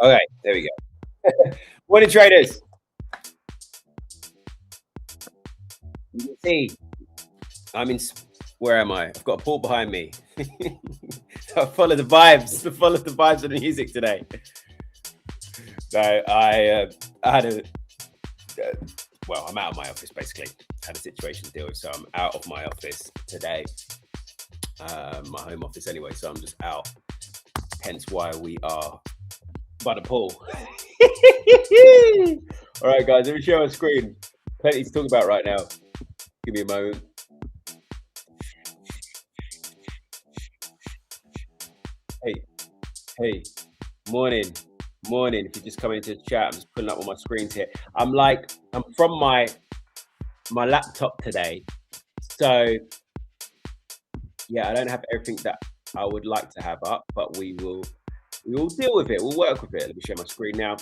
Okay, there we go. Morning, traders. You can see I'm in. Where am I? I've got a pool behind me. I follow the vibes. Follow the vibes of the music today. So I had a. Well, I'm out of my office basically. Had a situation to deal with, so I'm out of my office today. My home office anyway, so I'm just out. Hence why we are by the pool. All right, guys, let me show on screen. Plenty to talk about right now. Give me a moment. Hey, morning. If you just come into the chat, I'm just pulling up on my screens here. I'm from my laptop today. So yeah, I don't have everything that I would like to have up, but we will deal with it. We'll work with it. Let me share my screen now.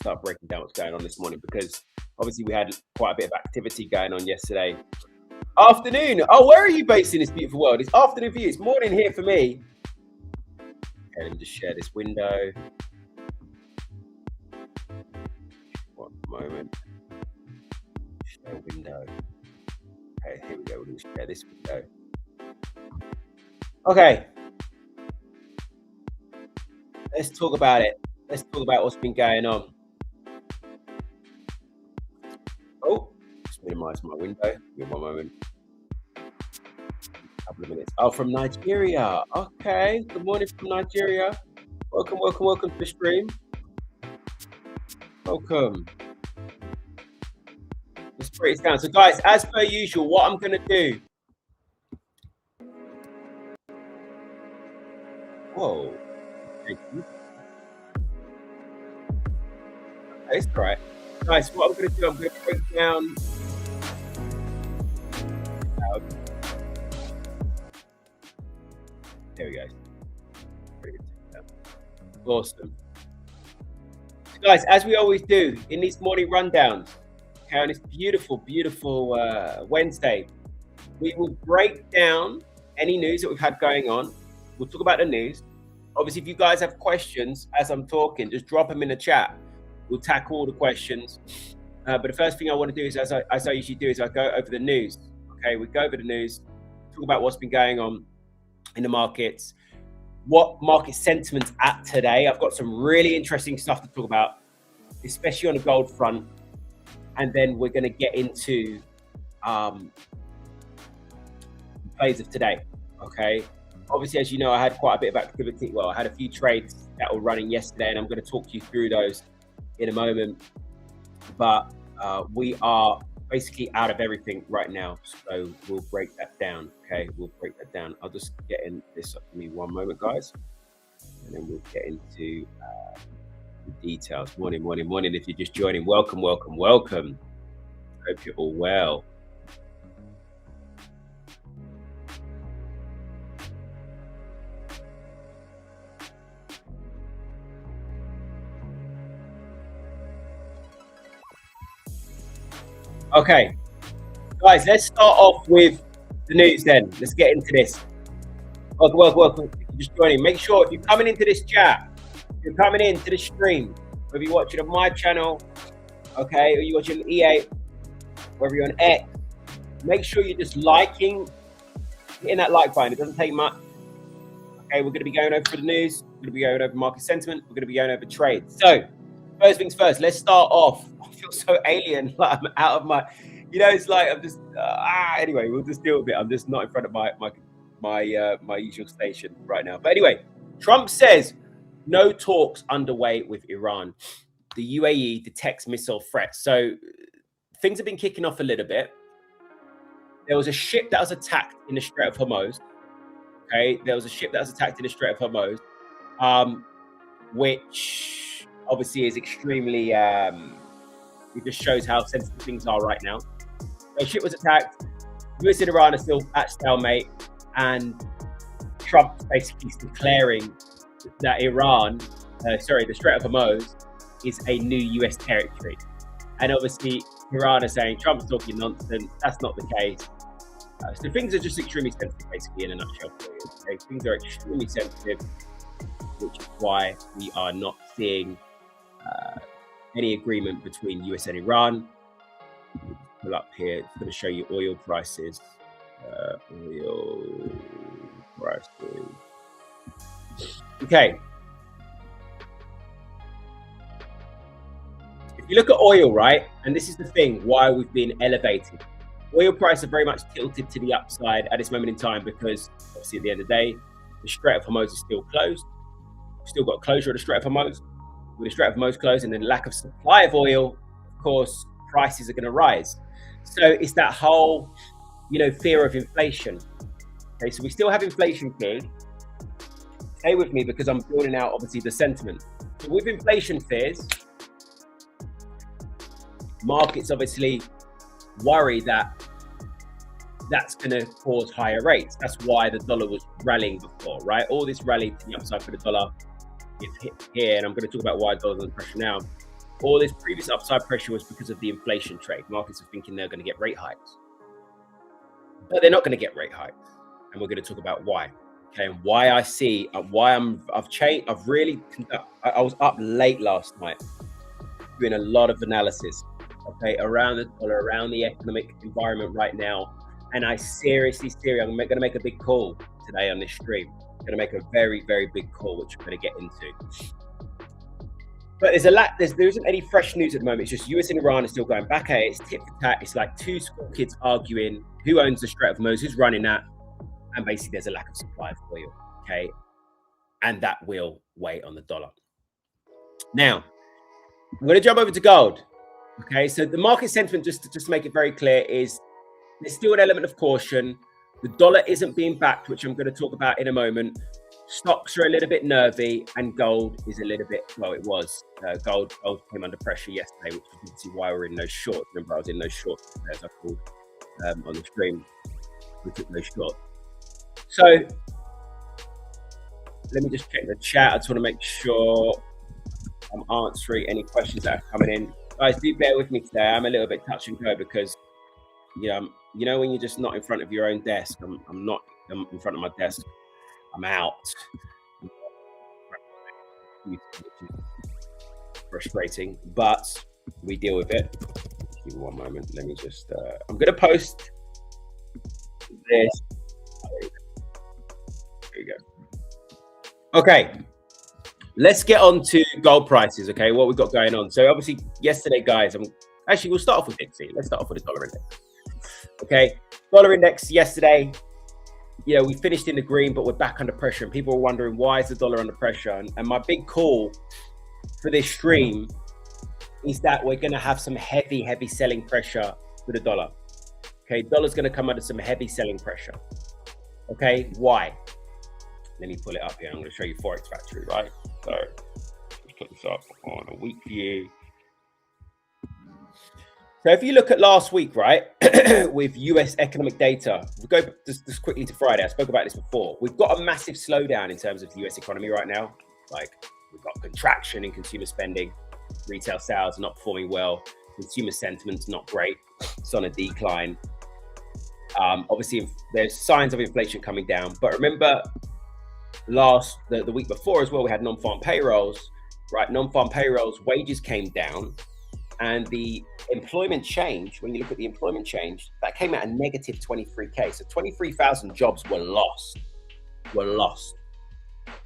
Start breaking down what's going on this morning, because obviously we had quite a bit of activity going on yesterday afternoon. Oh, where are you based in this beautiful world? It's afternoon for you. It's morning here for me. Okay, let me just share this window. One moment. Share window. Okay, here we go. We're going to share this window. Okay. Let's talk about it. Let's talk about what's been going on. Oh, just minimize my window. Give me one moment. A couple of minutes. Oh, from Nigeria. Okay. Good morning from Nigeria. Welcome to the stream. Welcome. Let's break it down. So, guys, as per usual, what I'm going to do. Whoa. Thank you. Okay, it's all right. Guys, what I'm going to do, I'm going to break down. There we go. Awesome. So guys, as we always do in these morning rundowns, okay, on this beautiful Wednesday, we will break down any news that we've had going on. We'll talk about the news. Obviously, if you guys have questions as I'm talking, just drop them in the chat. We'll tackle all the questions. But the first thing I want to do is, as I usually do, is I go over the news. Okay, we go over the news, talk about what's been going on in the markets, what market sentiment's at today. I've got some really interesting stuff to talk about, especially on the gold front. And then we're going to get into the plays of today. Okay. Obviously, as you know, I had quite a bit of activity. Well, I had a few trades that were running yesterday, and I'm going to talk you through those in a moment. But we are basically out of everything right now, so we'll break that down. Okay, we'll break that down. I'll just get in this up for me one moment, guys, and then we'll get into the details. Morning. If you're just joining, welcome. Hope you're all well. Okay, guys, let's start off with the news then. Let's get into this. Welcome. If you're just joining, make sure if you're coming into this chat, if you're coming into the stream, whether you're watching on my channel, okay, or you're watching EA, whether you're on X, make sure you're just hitting that like button. It doesn't take much. Okay, we're going to be going over the news. We're going to be going over market sentiment. We're going to be going over trades. So, first things first, let's start off. I feel so alien, like I'm out of my, it's like I'm just, anyway, we'll just deal with it. I'm just not in front of my usual station right now. But anyway, Trump says no talks underway with Iran. The UAE detects missile threats. So things have been kicking off a little bit. There was a ship that was attacked in the Strait of Hormuz. Okay, which obviously is extremely, it just shows how sensitive things are right now. The ship was attacked. US and Iran are still at stalemate, and Trump basically declaring that the Strait of Hormuz is a new US territory. And obviously, Iran are saying Trump's talking nonsense. That's not the case. So things are just extremely sensitive, basically, in a nutshell. Okay? Things are extremely sensitive. which is why we are not seeing any agreement between US and Iran. Pull up here. It's going to show you oil prices. Oil prices. Okay. If you look at oil, right, and this is the thing why we've been elevated. Oil prices are very much tilted to the upside at this moment in time because, obviously, at the end of the day, the Strait of Hormuz is still closed. We've still got closure of the Strait of Hormuz. With the Strait of Hormuz closed and then lack of supply of oil, of course, prices are going to rise. So it's that whole, fear of inflation. Okay, so we still have inflation fears. Stay with me because I'm building out, obviously, the sentiment. So with inflation fears, markets obviously worry that that's going to cause higher rates. That's why the dollar was rallying before, right? All this rally to the upside for the dollar is hit here, and I'm going to talk about why the dollar's under pressure now. All this previous upside pressure was because of the inflation trade. Markets are thinking they're going to get rate hikes, but they're not going to get rate hikes, and we're going to talk about why. Okay, and why I see, why I've changed. I've really, I was up late last night doing a lot of analysis. Okay, around the dollar, around the economic environment right now, and I'm going to make a big call today on this stream. I'm going to make a very, very big call, which we're going to get into. But there isn't any fresh news at the moment. It's just US and Iran are still going back at it. It's tit for tat. It's like two school kids arguing who owns the Strait of Hormuz, who's running that, and basically there's a lack of supply of oil. Okay, and that will weigh on the dollar. Now, I'm going to jump over to gold. Okay, so the market sentiment, just to make it very clear, is there's still an element of caution. The dollar isn't being backed, which I'm going to talk about in a moment. Stocks are a little bit nervy, and gold is a little bit, well, it was. Gold came under pressure yesterday, which you can see why we're in those shorts. Remember, I was in those shorts, as I called on the stream. We took those shorts. So let me just check the chat. I just want to make sure I'm answering any questions that are coming in. Guys, do bear with me today. I'm a little bit touch and go because, when you're just not in front of your own desk. I'm in front of my desk. I'm out. Frustrating, but we deal with it. Give me one moment. Let me just. I'm going to post this. There you go. Okay. Let's get on to gold prices, okay? What we've got going on. So obviously yesterday, guys, we'll start off with Dixie. Let's start off with the dollar index. Okay, dollar index yesterday, we finished in the green, but we're back under pressure. And people are wondering, why is the dollar under pressure? And my big call for this stream is that we're going to have some heavy selling pressure for the dollar. Okay, dollar's going to come under some heavy selling pressure. Okay, why? Let me pull it up here. I'm going to show you Forex Factory, right? So let's put this up on a week view. So if you look at last week, right, with US economic data, we go just quickly to Friday. I spoke about this before. We've got a massive slowdown in terms of the US economy right now. Like, we've got contraction in consumer spending, retail sales are not performing well, consumer sentiment's not great, it's on a decline. Obviously, there's signs of inflation coming down, but remember, the week before as well, we had non-farm payrolls, right? Non-farm payrolls, wages came down, and the employment change, when you look at the employment change, that came at a negative 23K. So 23,000 jobs were lost.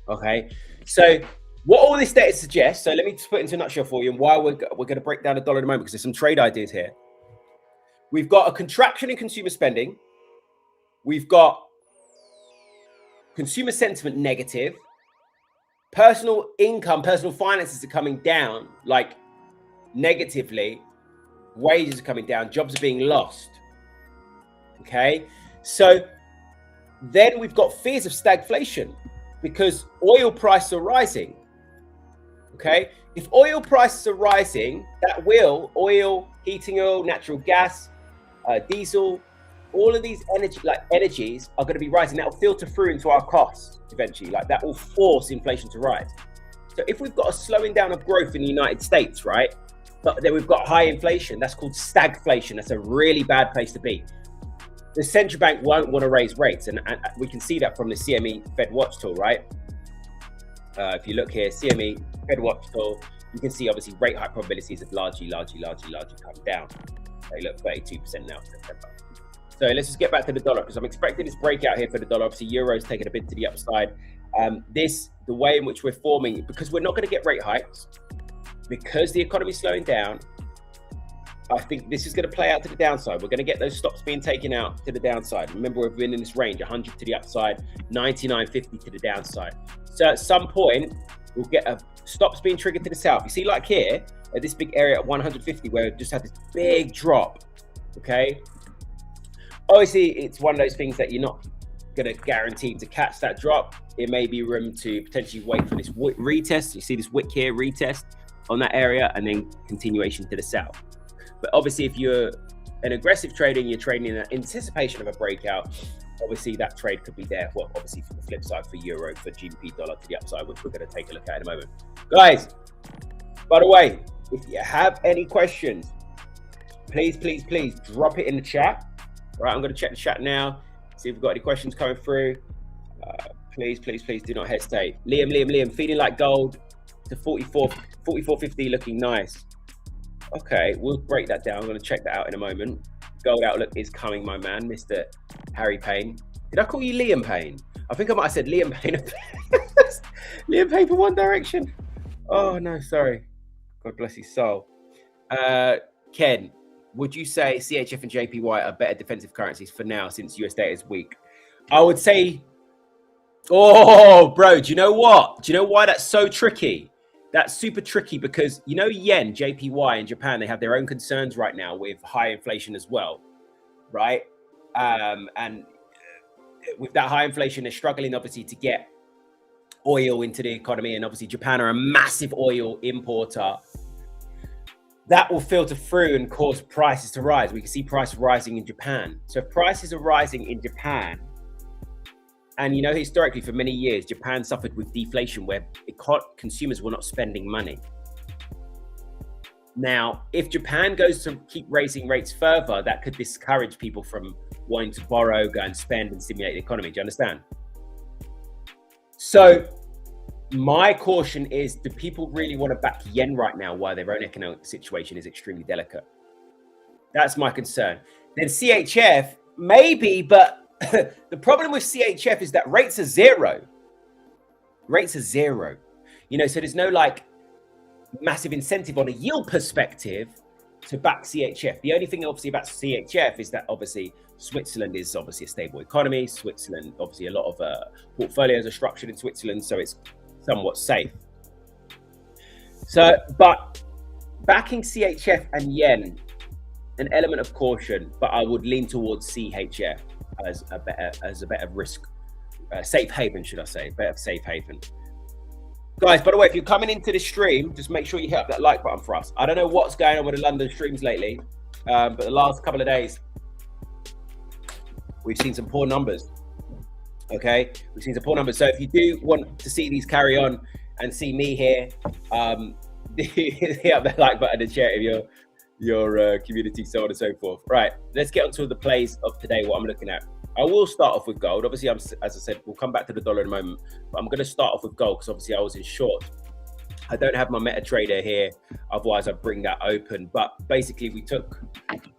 Okay. So what all this data suggests, so let me just put it into a nutshell for you and why we're going to break down the dollar in a moment, because there's some trade ideas here. We've got a contraction in consumer spending. We've got consumer sentiment negative. Personal income, personal finances are coming down, like negatively. Wages are coming down. Jobs are being lost. Okay. So then we've got fears of stagflation because oil prices are rising. Okay. If oil prices are rising, that will oil, heating oil, natural gas, diesel, all of these energies are going to be rising. That will filter through into our costs eventually. Like, that will force inflation to rise. So if we've got a slowing down of growth in the United States, right, but then we've got high inflation, that's called stagflation. That's a really bad place to be. The central bank won't want to raise rates, and we can see that from the CME Fed Watch tool, right? If you look here, CME, Fed Watch tool, you can see obviously rate hike probabilities have largely come down. They look 32% now, September. So let's just get back to the dollar, because I'm expecting this breakout here for the dollar. Obviously, euro's taking a bit to the upside. The way in which we're forming, because we're not going to get rate hikes, because the economy's slowing down, I think this is going to play out to the downside. We're going to get those stops being taken out to the downside. Remember, we've been in this range, 100 to the upside, 99.50 to the downside. So at some point, we'll get a stops being triggered to the south. You see, like here, at this big area at 150, where it just had this big drop, okay? Obviously, it's one of those things that you're not going to guarantee to catch that drop. It may be room to potentially wait for this retest. You see this wick here, retest on that area, and then continuation to the south. But obviously, if you're an aggressive trader and you're trading in anticipation of a breakout, obviously that trade could be there. Well, obviously for the flip side for euro, for GBP dollar to the upside, which we're going to take a look at in a moment. Guys, by the way, if you have any questions, please drop it in the chat. All right, I'm going to check the chat now, see if we've got any questions coming through. Please do not hesitate. Liam, feeling like gold to 44.50, looking nice. Okay, we'll break that down. I'm going to check that out in a moment. Gold outlook is coming, my man, Mr. Harry Payne. Did I call you Liam Payne? I think I might have said Liam Payne. Liam Payne for One Direction. Oh, no, sorry. God bless his soul. Ken, would you say CHF and JPY are better defensive currencies for now since US data is weak? I would say, oh, bro, do you know what? Do you know why that's so tricky? That's super tricky because, you know, yen, JPY in Japan, they have their own concerns right now with high inflation as well, right? And with that high inflation, they're struggling, obviously, to get oil into the economy. And obviously, Japan are a massive oil importer. That will filter through and cause prices to rise. We can see prices rising in Japan. So if prices are rising in Japan, and you know, historically for many years, Japan suffered with deflation where consumers were not spending money. Now, if Japan goes to keep raising rates further, that could discourage people from wanting to borrow, go and spend and stimulate the economy. Do you understand? So my caution is, do people really want to back yen right now while their own economic situation is extremely delicate? That's my concern. Then CHF, maybe, but the problem with CHF is that rates are zero. Rates are zero. You know, so there's no like massive incentive on a yield perspective to back CHF. The only thing obviously about CHF is that obviously Switzerland is obviously a stable economy. Switzerland, obviously a lot of portfolios are structured in Switzerland, so it's somewhat safe. So, but backing CHF and yen, an element of caution, but I would lean towards CHF as a better risk, safe haven, should I say, better safe haven. Guys, by the way, if you're coming into the stream, just make sure you hit up that like button for us. I don't know what's going on with the London streams lately, but the last couple of days, we've seen some poor numbers. Okay, we've seen some poor numbers. So if you do want to see these carry on and see me here, hit up the like button and share it with your community, so on and so forth. Right, let's get on to the plays of today, what I'm looking at. I will start off with gold. Obviously, as I said, we'll come back to the dollar in a moment, but I'm going to start off with gold because obviously I was in short. I don't have my MetaTrader here, otherwise I'd bring that open. But basically, we took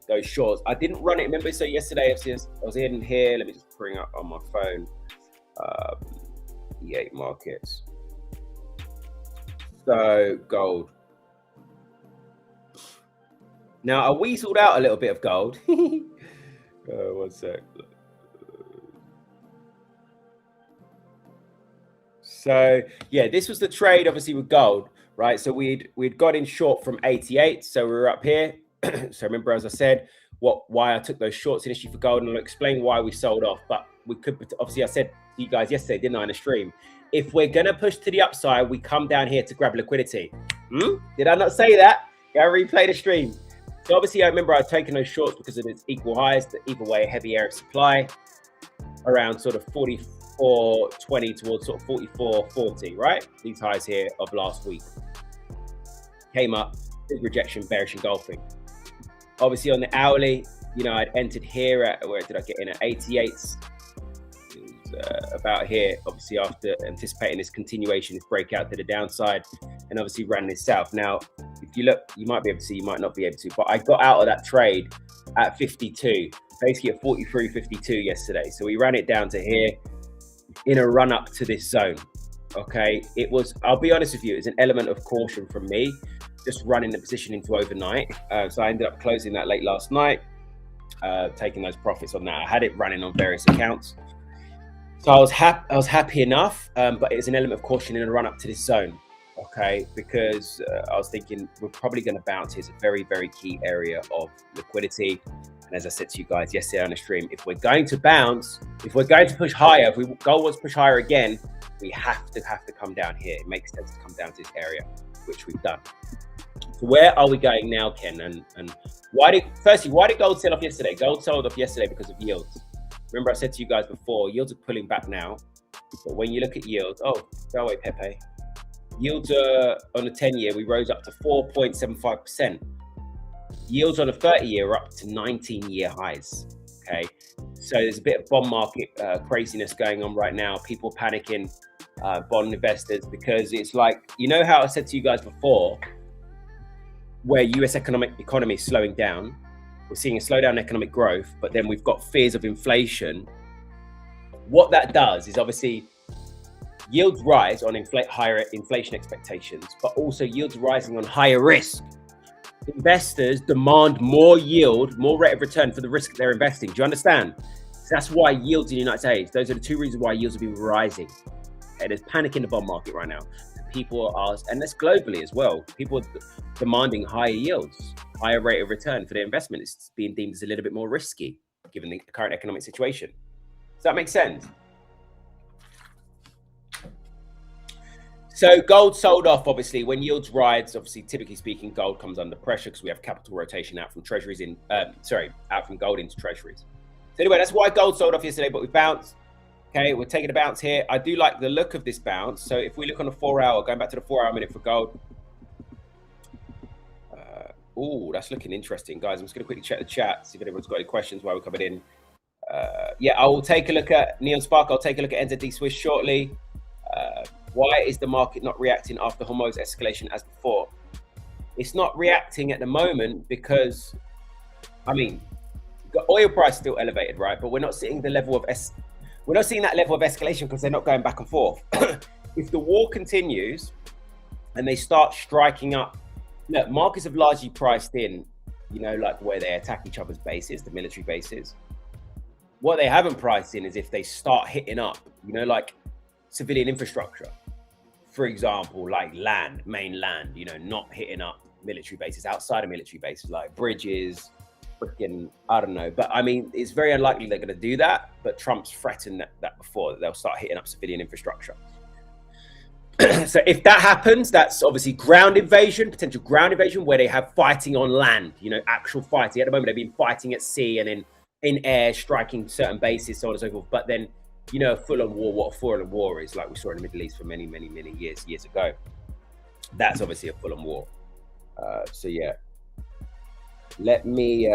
those shorts. I didn't run it. Remember, so yesterday I was in here. Let me just bring up on my phone the 8 markets. So gold. Now I weaseled out a little bit of gold. One sec. So yeah, this was the trade obviously with gold, right? So we'd got in short from 88, so we were up here. So remember, as I said, why I took those shorts initially for gold, and I'll explain why we sold off. But we could obviously, I said to you guys yesterday, didn't I, in the stream? If we're gonna push to the upside, we come down here to grab liquidity. Did I not say that? Go replay the stream. So obviously, I remember I was taking those shorts because of its equal highs, the either way, heavy area of supply around sort of 44.20 towards sort of 44.40, right? These highs here of last week came up, big rejection, bearish engulfing. Obviously on the hourly, you know, I'd entered here at, where did I get in at 88? about here, obviously after anticipating this continuation, this breakout to the downside, and obviously ran this south. Now, if you look, you might be able to see, you might not be able to, but I got out of that trade at 52, basically at 43.52 yesterday. So we ran it down to here in a run up to this zone. Okay, it was, I'll be honest with you, it was an element of caution from me, just running the position into overnight. So I ended up closing that late last night, taking those profits on that. I had it running on various accounts. So I was happy enough, but it was an element of caution in a run up to this zone. Okay, because I was thinking we're probably going to bounce. It's a very, very key area of liquidity. And as I said to you guys yesterday on the stream, if we're going to bounce, if we're going to push higher, if gold wants to push higher again, we have to come down here. It makes sense to come down to this area, which we've done. So where are we going now, Ken? And why did gold sell off yesterday? Gold sold off yesterday because of yields. Remember I said to you guys before, yields are pulling back now. But when you look at yields, oh, go away, Pepe. Yields are on the 10-year, we rose up to 4.75%. Yields on the 30-year are up to 19-year highs. Okay, so there's a bit of bond market craziness going on right now. People panicking, bond investors, because it's like, you know how I said to you guys before, where US economy is slowing down. We're seeing a slowdown in economic growth, but then we've got fears of inflation. What that does is obviously yields rise on higher inflation expectations, but also yields rising on higher risk. Investors demand more yield, more rate of return for the risk they're investing. Do you understand? So that's why yields in the United States, those are the two reasons why yields have been rising. Okay, there's panic in the bond market right now. People are, and that's globally as well, people are demanding higher yields, higher rate of return for their investment. It's being deemed as a little bit more risky given the current economic situation. Does that make sense? So gold sold off, obviously, when yields rise. Obviously, typically speaking, gold comes under pressure because we have capital rotation out from treasuries out from gold into treasuries. So anyway, that's why gold sold off yesterday, but we bounced. Okay, we're taking a bounce here. I do like the look of this bounce. So if we look on the 4-hour, going back to the 4-hour minute for gold. Oh, that's looking interesting, guys. I'm just going to quickly check the chat, see if anyone's got any questions while we're coming in. Yeah, I will take a look at Neon Spark. I'll take a look at NZD Swiss shortly. Why is the market not reacting after Hormuz escalation as before? It's not reacting at the moment because, I mean, the oil price is still elevated, right? But we're not seeing the level of we're not seeing that level of escalation because they're not going back and forth. If the war continues and they start striking up, look, markets have largely priced in, you know, like where they attack each other's bases, the military bases. What they haven't priced in is if they start hitting up, you know, like civilian infrastructure, for example, like main land, you know, not hitting up military bases, outside of military bases, like bridges, freaking, I don't know. But I mean, it's very unlikely they're going to do that. But Trump's threatened that before, that they'll start hitting up civilian infrastructure. So if that happens, that's obviously ground invasion, potential ground invasion, where they have fighting on land, you know, actual fighting. At the moment, they've been fighting at sea and then in air, striking certain bases, so on and so forth. But then, you know, full-on war, what a full-on war is, like we saw in the Middle East for many, many, many years ago. That's obviously a full-on war. So yeah, let me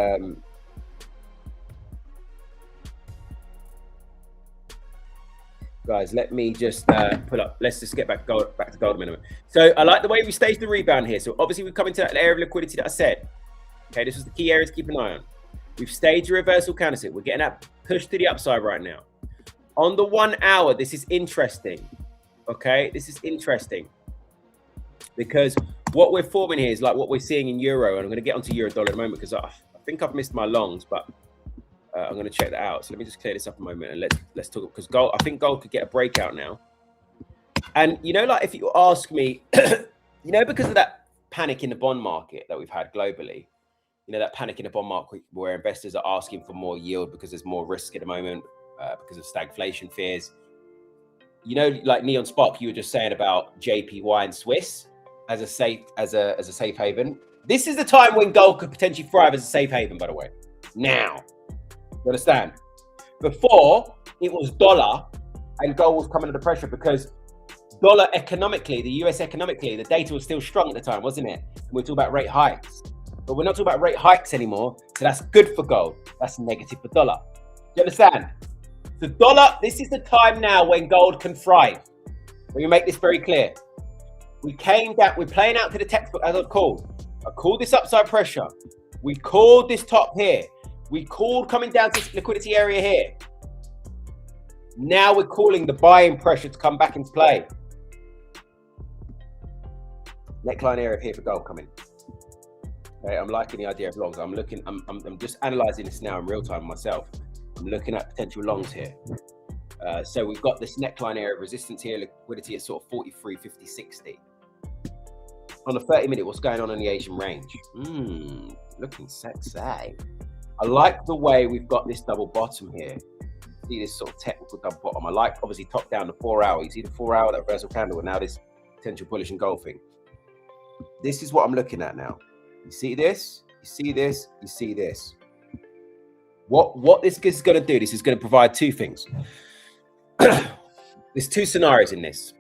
guys, let me just pull up. Let's just get back to gold a minute. So I like the way we staged the rebound here. So obviously we've come into that area of liquidity that I said. Okay, this was the key area to keep an eye on. We've staged a reversal counterfeit. We're getting that push to the upside right now. On the 1 hour, this is interesting. Okay, this is interesting because what we're forming here is like what we're seeing in euro, and I'm going to get onto euro dollar in a moment because I think I've missed my longs, but I'm going to check that out. So let me just clear this up a moment and let's talk, because gold, I think gold could get a breakout now. And you know, like if you ask me, you know, because of that panic in the bond market that we've had globally, you know, that panic in the bond market where investors are asking for more yield because there's more risk at the moment because of stagflation fears. You know, like Neon Spark, you were just saying about JPY and Swiss as a safe haven. This is the time when gold could potentially thrive as a safe haven, by the way. Now, you understand? Before, it was dollar and gold was coming under pressure because dollar economically, the US economically, the data was still strong at the time, wasn't it? And we're talking about rate hikes. But we're not talking about rate hikes anymore. So that's good for gold. That's negative for dollar. Do you understand? The dollar, this is the time now when gold can thrive. Let me make this very clear. We came down, we're playing out to the textbook as I've called. I called this upside pressure. We called this top here. We called coming down to this liquidity area here. Now we're calling the buying pressure to come back into play. Neckline area here for gold coming. Okay, I'm liking the idea of longs. I'm just analyzing this now in real time myself. I'm looking at potential longs here. So we've got this neckline area of resistance here, liquidity at sort of 43, 50, 60. On the 30-minute, what's going on in the Asian range? Looking sexy. I like the way we've got this double bottom here. See this sort of technical double bottom. I like, obviously, top down the 4 hour. You see the 4 hour, that reversal candle, and now this potential bullish engulfing. This is what I'm looking at now. You see this? You see this? You see this? What this is going to do, this is going to provide two things. There's two scenarios in this.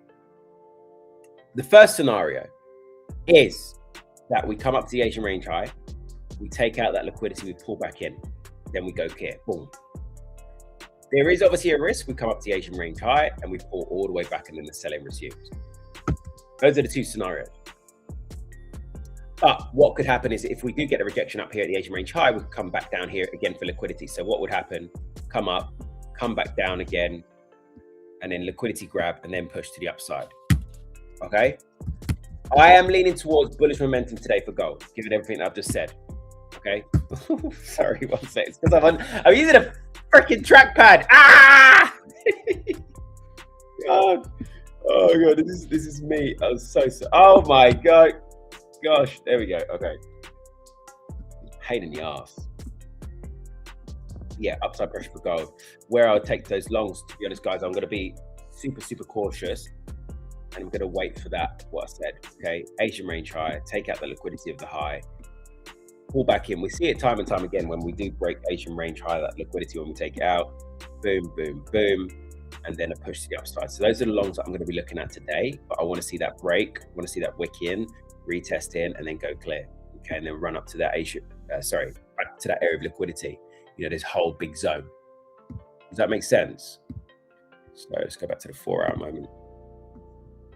The first scenario is that we come up to the Asian range high, we take out that liquidity, we pull back in, then we go clear, boom. There is obviously a risk we come up to the Asian range high and we pull all the way back and then the selling resumes. Those are the two scenarios. But what could happen is if we do get a rejection up here at the Asian range high, we could come back down here again for liquidity. So what would happen? Come up, come back down again, and then liquidity grab and then push to the upside. Okay? I am leaning towards bullish momentum today for gold, given everything I've just said. Okay? Sorry, 1 second. It's because I'm using a freaking trackpad. Ah! God. Oh god, this is me. I'm so. Oh my god. Gosh, there we go. Okay. Pain in the ass. Yeah, upside pressure for gold. Where I'll take those longs, to be honest, guys, I'm going to be super cautious. And I'm going to wait for that, what I said. Okay. Asian range high, take out the liquidity of the high, pull back in. We see it time and time again when we do break Asian range high, that liquidity when we take it out. Boom, boom, boom. And then a push to the upside. So those are the longs that I'm going to be looking at today. But I want to see that break. I want to see that wick in, retest in, and then go clear. Okay, and then run up to that back to that area of liquidity. You know, this whole big zone. Does that make sense? So let's go back to the 4 hour moment.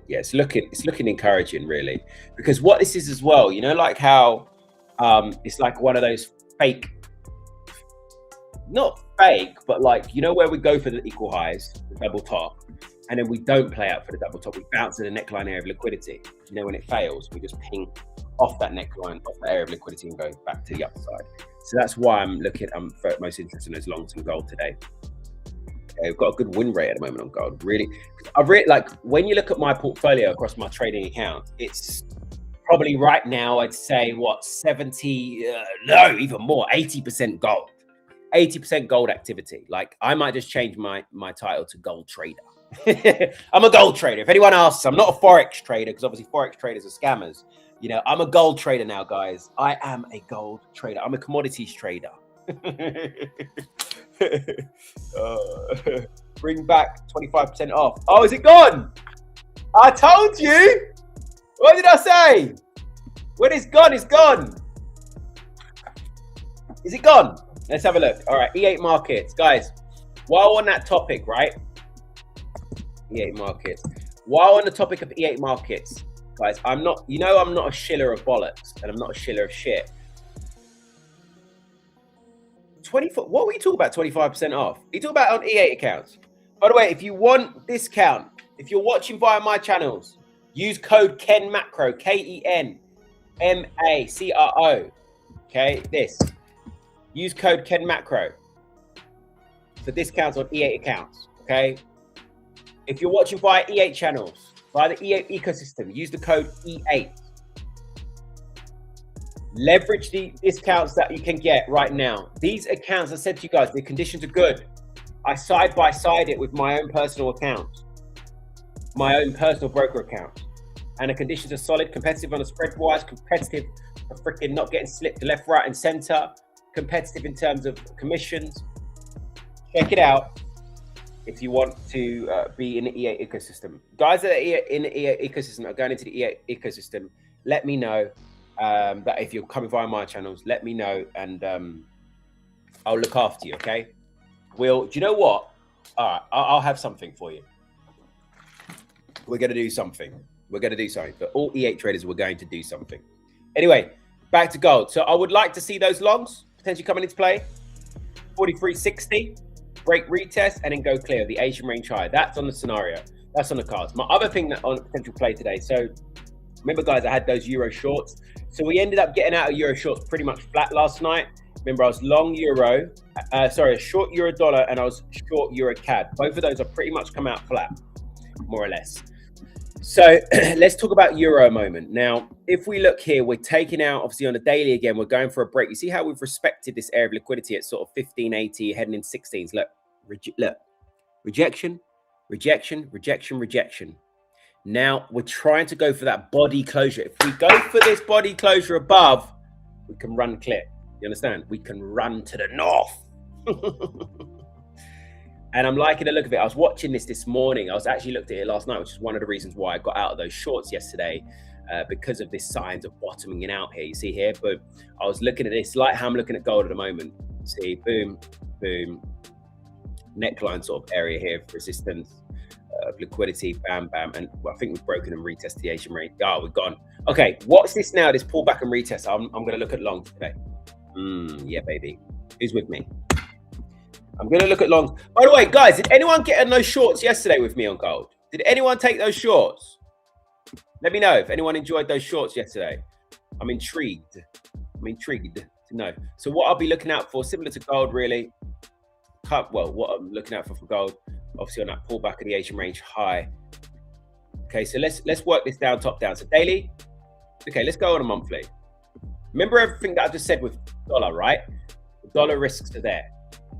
Yeah, it's looking encouraging, really, because what this is as well, you know, like how it's like one of those fake, not fake, but like, you know, where we go for the equal highs, the double top, and then we don't play out for the double top. We bounce to the neckline area of liquidity. You know, when it fails, we just ping off that neckline, off the area of liquidity, and go back to the upside. So that's why I'm most interested in those long-term gold today. Okay, we've got a good win rate at the moment on gold. Really, I've really, like, when you look at my portfolio across my trading account, it's probably right now, I'd say, what, 70, no, even more, 80% gold. 80% gold activity. Like, I might just change my title to gold trader. I'm a gold trader. If anyone asks, I'm not a Forex trader, because obviously Forex traders are scammers. You know, I'm a gold trader now, guys. I am a gold trader. I'm a commodities trader. Bring back 25% off. Oh, is it gone? I told you. What did I say? When it's gone, it's gone. Is it gone? Let's have a look. All right, E8 markets, guys. While on that topic, right? E8 markets. While on the topic of E8 markets, guys, I'm not a shiller of bollocks, and I'm not a shiller of shit. What were you talking about? 25% off? You talk about on E8 accounts. By the way, if you want discount, if you're watching via my channels, use code KENMACRO, KENMACRO. Okay, this. Use code KENMACRO for discounts on E8 accounts. Okay. If you're watching via E8 channels, via the E8 ecosystem, use the code E8. Leverage the discounts that you can get right now. These accounts, I said to you guys, the conditions are good. I side by side it with my own personal account, my own personal broker account. And the conditions are solid, competitive on the spread wise, competitive for freaking not getting slipped to left, right, and center, competitive in terms of commissions. Check it out if you want to be in the E8 ecosystem. Guys that are in the E8 ecosystem, are going into the E8 ecosystem, let me know. That if you're coming via my channels, let me know, and I'll look after you. Okay. Do you know what? All right, I'll have something for you. We're going to do something. We're going to do something. But all E8 traders, we're going to do something. Anyway, back to gold. So I would like to see those longs potentially coming into play. 43.60, break retest, and then go clear. The Asian range high. That's on the scenario. That's on the cards. My other thing that on potential play today. So remember, guys, I had those euro shorts. So we ended up getting out of euro shorts pretty much flat last night. Remember, I was long euro, short euro dollar, and I was short euro CAD. Both of those are pretty much come out flat, more or less. So let's talk about euro a moment. Now, if we look here, we're taking out, obviously on the daily again, we're going for a break. You see how we've respected this area of liquidity at sort of 1580, heading in 16s. Look, rejection, rejection, rejection, rejection. Now we're trying to go for that body closure. If we go for this body closure above, we can run clear. You understand? We can run to the north. And I'm liking the look of it. I was watching this morning. I was actually looked at it last night, which is one of the reasons why I got out of those shorts yesterday, because of this signs of bottoming out here. You see here, boom. I was looking at this, like how I'm looking at gold at the moment. See, boom, boom. Neckline sort of area here for resistance, liquidity, bam, bam. And I think we've broken and retested the Asian range. Oh, we've gone. Okay, what's this now? This pullback and retest. I'm going to look at longs today. Yeah, baby. Who's with me? I'm going to look at longs. By the way, guys, did anyone get in those shorts yesterday with me on gold? Did anyone take those shorts? Let me know if anyone enjoyed those shorts yesterday. I'm intrigued. To know. So what I'll be looking out for, similar to gold, really. Well, what I'm looking out for gold, obviously on that pullback of the Asian range high. Okay, so let's work this down, top down. So daily. Okay, let's go on a monthly. Remember everything that I just said with dollar, right? The dollar risks are there.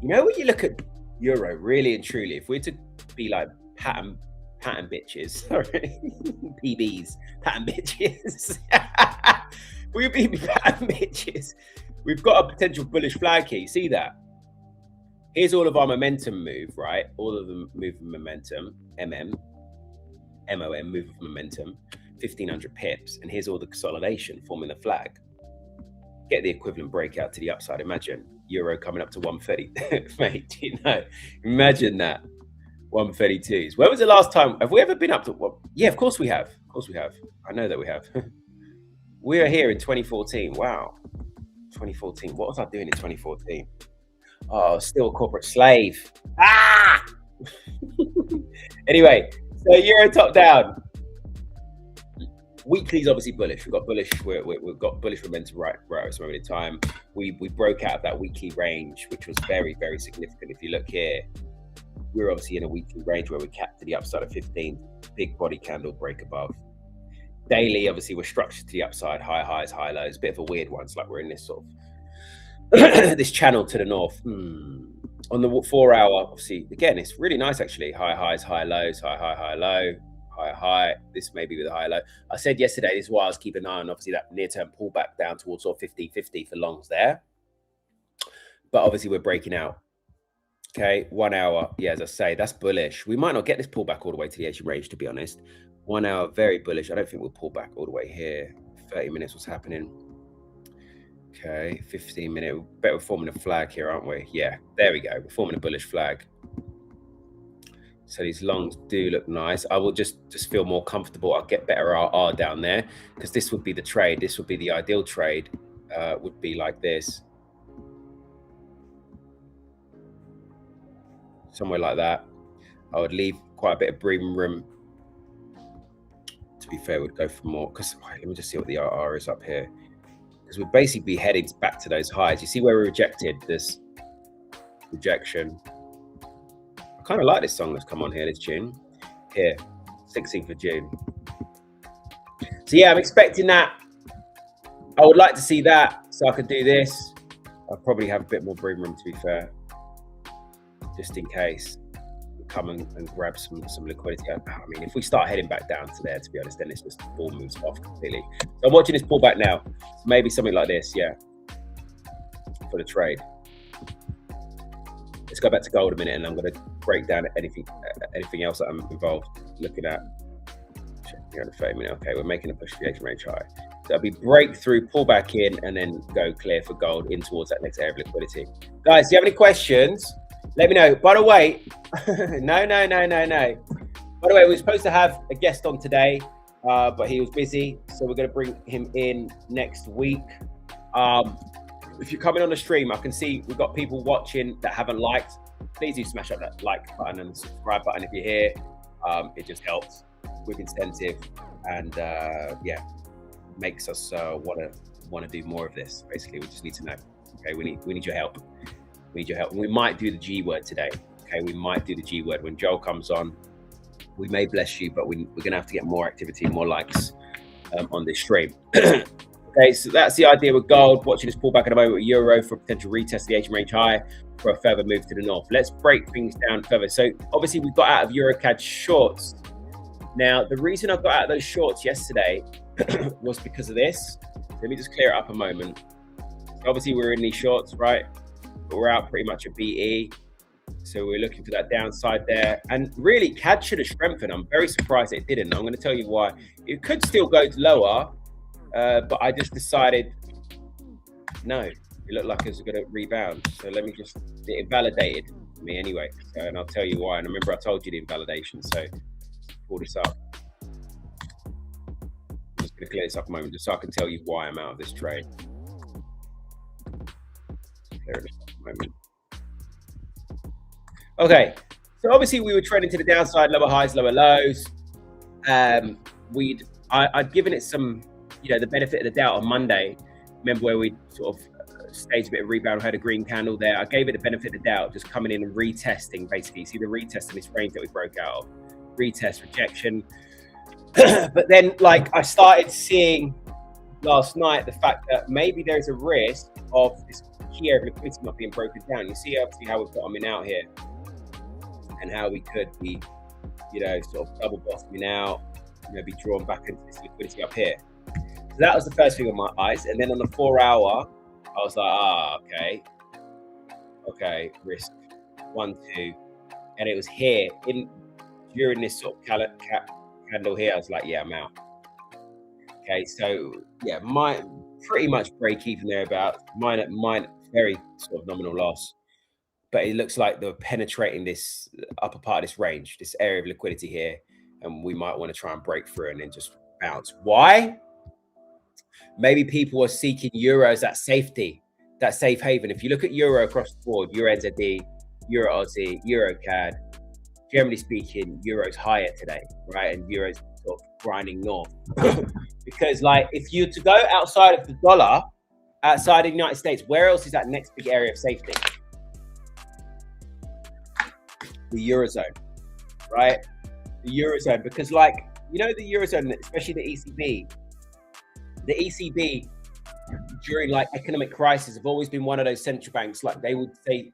You know, when you look at euro, really and truly, if we're to be like pattern bitches, sorry, PBs, pattern bitches, we'd be pattern bitches. We've got a potential bullish flag here. You see that? Here's all of our momentum move, right? All of the move of momentum, MOM, move of momentum, 1500 pips, and here's all the consolidation forming the flag. Get the equivalent breakout to the upside. Imagine euro coming up to 130. Mate, do you know? Imagine that. 132s. When was the last time? Have we ever been up to what? Yeah, of course we have. Of course we have. I know that we have. We are here in 2014. Wow. 2014. What was I doing in 2014? Oh, still a corporate slave. Ah! Anyway, so euro top down. Weekly is obviously bullish. We've got bullish. We've got bullish momentum right at this moment in time. We broke out of that weekly range, which was very, very significant. If you look here, we're obviously in a weekly range where we capped to the upside of 15. Big body candle break above. Daily, obviously, we're structured to the upside. High highs, high lows. Bit of a weird one. It's like we're in this sort of this channel to the north. On the 4 hour, obviously, again, it's really nice actually. High highs, high lows. High high, high low. High. This may be with a high low. I said yesterday, this is why I was keeping an eye on obviously that near-term pullback down towards sort of 50-50 for longs there. But obviously we're breaking out. Okay, 1 hour. Yeah, as I say, that's bullish. We might not get this pullback all the way to the Asian range, to be honest. 1 hour, very bullish. I don't think we'll pull back all the way here. 30 minutes, what's happening? Okay, 15 minute. We're forming a flag here, aren't we? Yeah, there we go. We're forming a bullish flag. So these longs do look nice. I will just feel more comfortable. I'll get better RR down there because this would be the trade. This would be the ideal trade. Would be like this. Somewhere like that. I would leave quite a bit of breathing room. To be fair, we'd go for more. Because let me just see what the RR is up here. Because we'd basically be heading back to those highs. You see where we rejected this rejection. I kind of like this song that's come on here, this tune. Here, 16th of June. So yeah, I'm expecting that. I would like to see that so I could do this. I'll probably have a bit more breathing room, to be fair. Just in case. Come and grab some liquidity. I mean, if we start heading back down to there, to be honest, then it's just the ball moves off completely. So I'm watching this pullback now. So maybe something like this, yeah. For the trade. Let's go back to gold a minute, and I'm going to break down anything else that I'm involved looking at. Checking out the 30 minute. Okay, we're making a push to the Asian range high. So it'll be breakthrough, pull back in, and then go clear for gold in towards that next area of liquidity. Guys, do you have any questions? Let me know. By the way, No. By the way, we were supposed to have a guest on today, but he was busy, so we're going to bring him in next week. If you're coming on the stream, I can see we've got people watching that haven't liked. Please do smash up that like button and subscribe button if you're here. It just helps with incentive, and yeah, makes us want to do more of this. Basically, we just need to know. Okay, we need your help. We need your help. And we might do the G word today. Okay, we might do the G word when Joel comes on. We may bless you, but we're gonna have to get more activity, more likes on this stream. Okay, so that's the idea with gold. Watching this pullback at the moment with euro for a potential retest of the Asian range high for a further move to the north. Let's break things down further. So obviously we got out of EuroCAD shorts. Now the reason I got out of those shorts yesterday was because of this. Let me just clear it up a moment. So obviously we're in these shorts, right? But we're out pretty much at BE. So we're looking for that downside there. And really CAD should have strengthened. I'm very surprised it didn't. I'm going to tell you why. It could still go lower. But I just decided, no, it looked like it was going to rebound. So let me just, it invalidated me anyway. So, and I'll tell you why. And remember I told you the invalidation. So pull this up. I'm just going to clear this up a moment just so I can tell you why I'm out of this trade. Clear this up a moment. Okay. So obviously we were trading to the downside, lower highs, lower lows. I'd given it some, the benefit of the doubt on Monday. Remember where we sort of staged a bit of rebound, had a green candle there. I gave it the benefit of the doubt, just coming in and retesting, basically. See the retest in this range that we broke out of. Retest, rejection. But then, like, I started seeing last night the fact that maybe there's a risk of this key area of liquidity not being broken down. You see obviously how we've got them in out here and how we could be, sort of double bottoming out, maybe drawn back into this liquidity up here. So that was the first thing on my eyes. And then on the 4 hour, I was like, okay, risk 1, 2. And it was here during this sort of candle here. I was like, yeah, I'm out. Okay, so yeah, pretty much break even there about mine very sort of nominal loss. But it looks like they're penetrating this upper part of this range, this area of liquidity here. And we might want to try and break through and then just bounce. Why? Maybe people are seeking euros, that safety, that safe haven. If you look at euro across the board, euro NZD, euro Aussie, euro CAD, generally speaking, euro's higher today, right? And euro's sort of grinding north. Because like, if you're to go outside of the dollar, outside of the United States, where else is that next big area of safety? The Eurozone, right? The Eurozone, because like, the Eurozone, especially the ECB during like economic crisis have always been one of those central banks, like they would say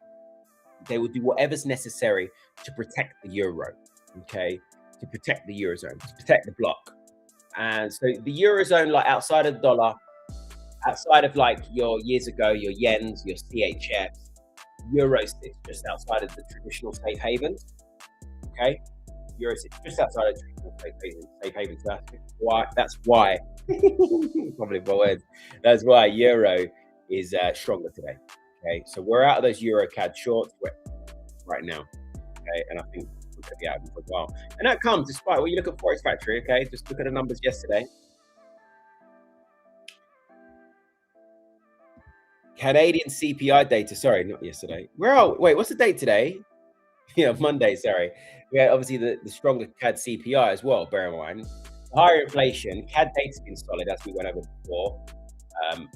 they would do whatever's necessary to protect the euro, okay, to protect the Eurozone, to protect the bloc. And so the Eurozone, like outside of the dollar, outside of like your years ago, your yens, your CHFs, euro sits just outside of the traditional safe havens, okay? Euro sits just outside of the traditional safe havens. That's why probably my words. That's why euro is stronger today. Okay, so we're out of those euro CAD shorts right now. Okay, and I think we're going to be out of them for a while. And that comes despite when you look at Forex Factory. Okay, just look at the numbers yesterday. Canadian CPI data. Sorry, not yesterday. Wait, what's the date today? Yeah, Monday. Sorry. We had obviously the stronger CAD CPI as well. Bear in mind. Higher inflation, CAD data's been solid as we went over before.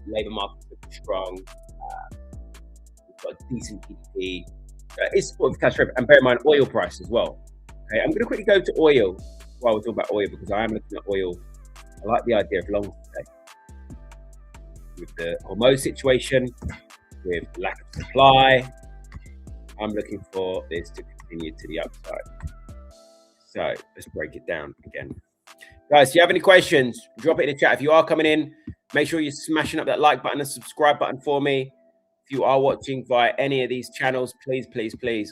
Labour market's looking strong. We've got a decent GDP. It's supportive cash flow, and bear in mind oil price as well. Okay, I'm going to quickly go to oil while we're talking about oil because I am looking at oil. I like the idea of long today. With the Hormuz situation, with lack of supply, I'm looking for this to continue to the upside. So let's break it down again. Guys, if you have any questions, drop it in the chat. If you are coming in, make sure you're smashing up that like button and subscribe button for me. If you are watching via any of these channels, please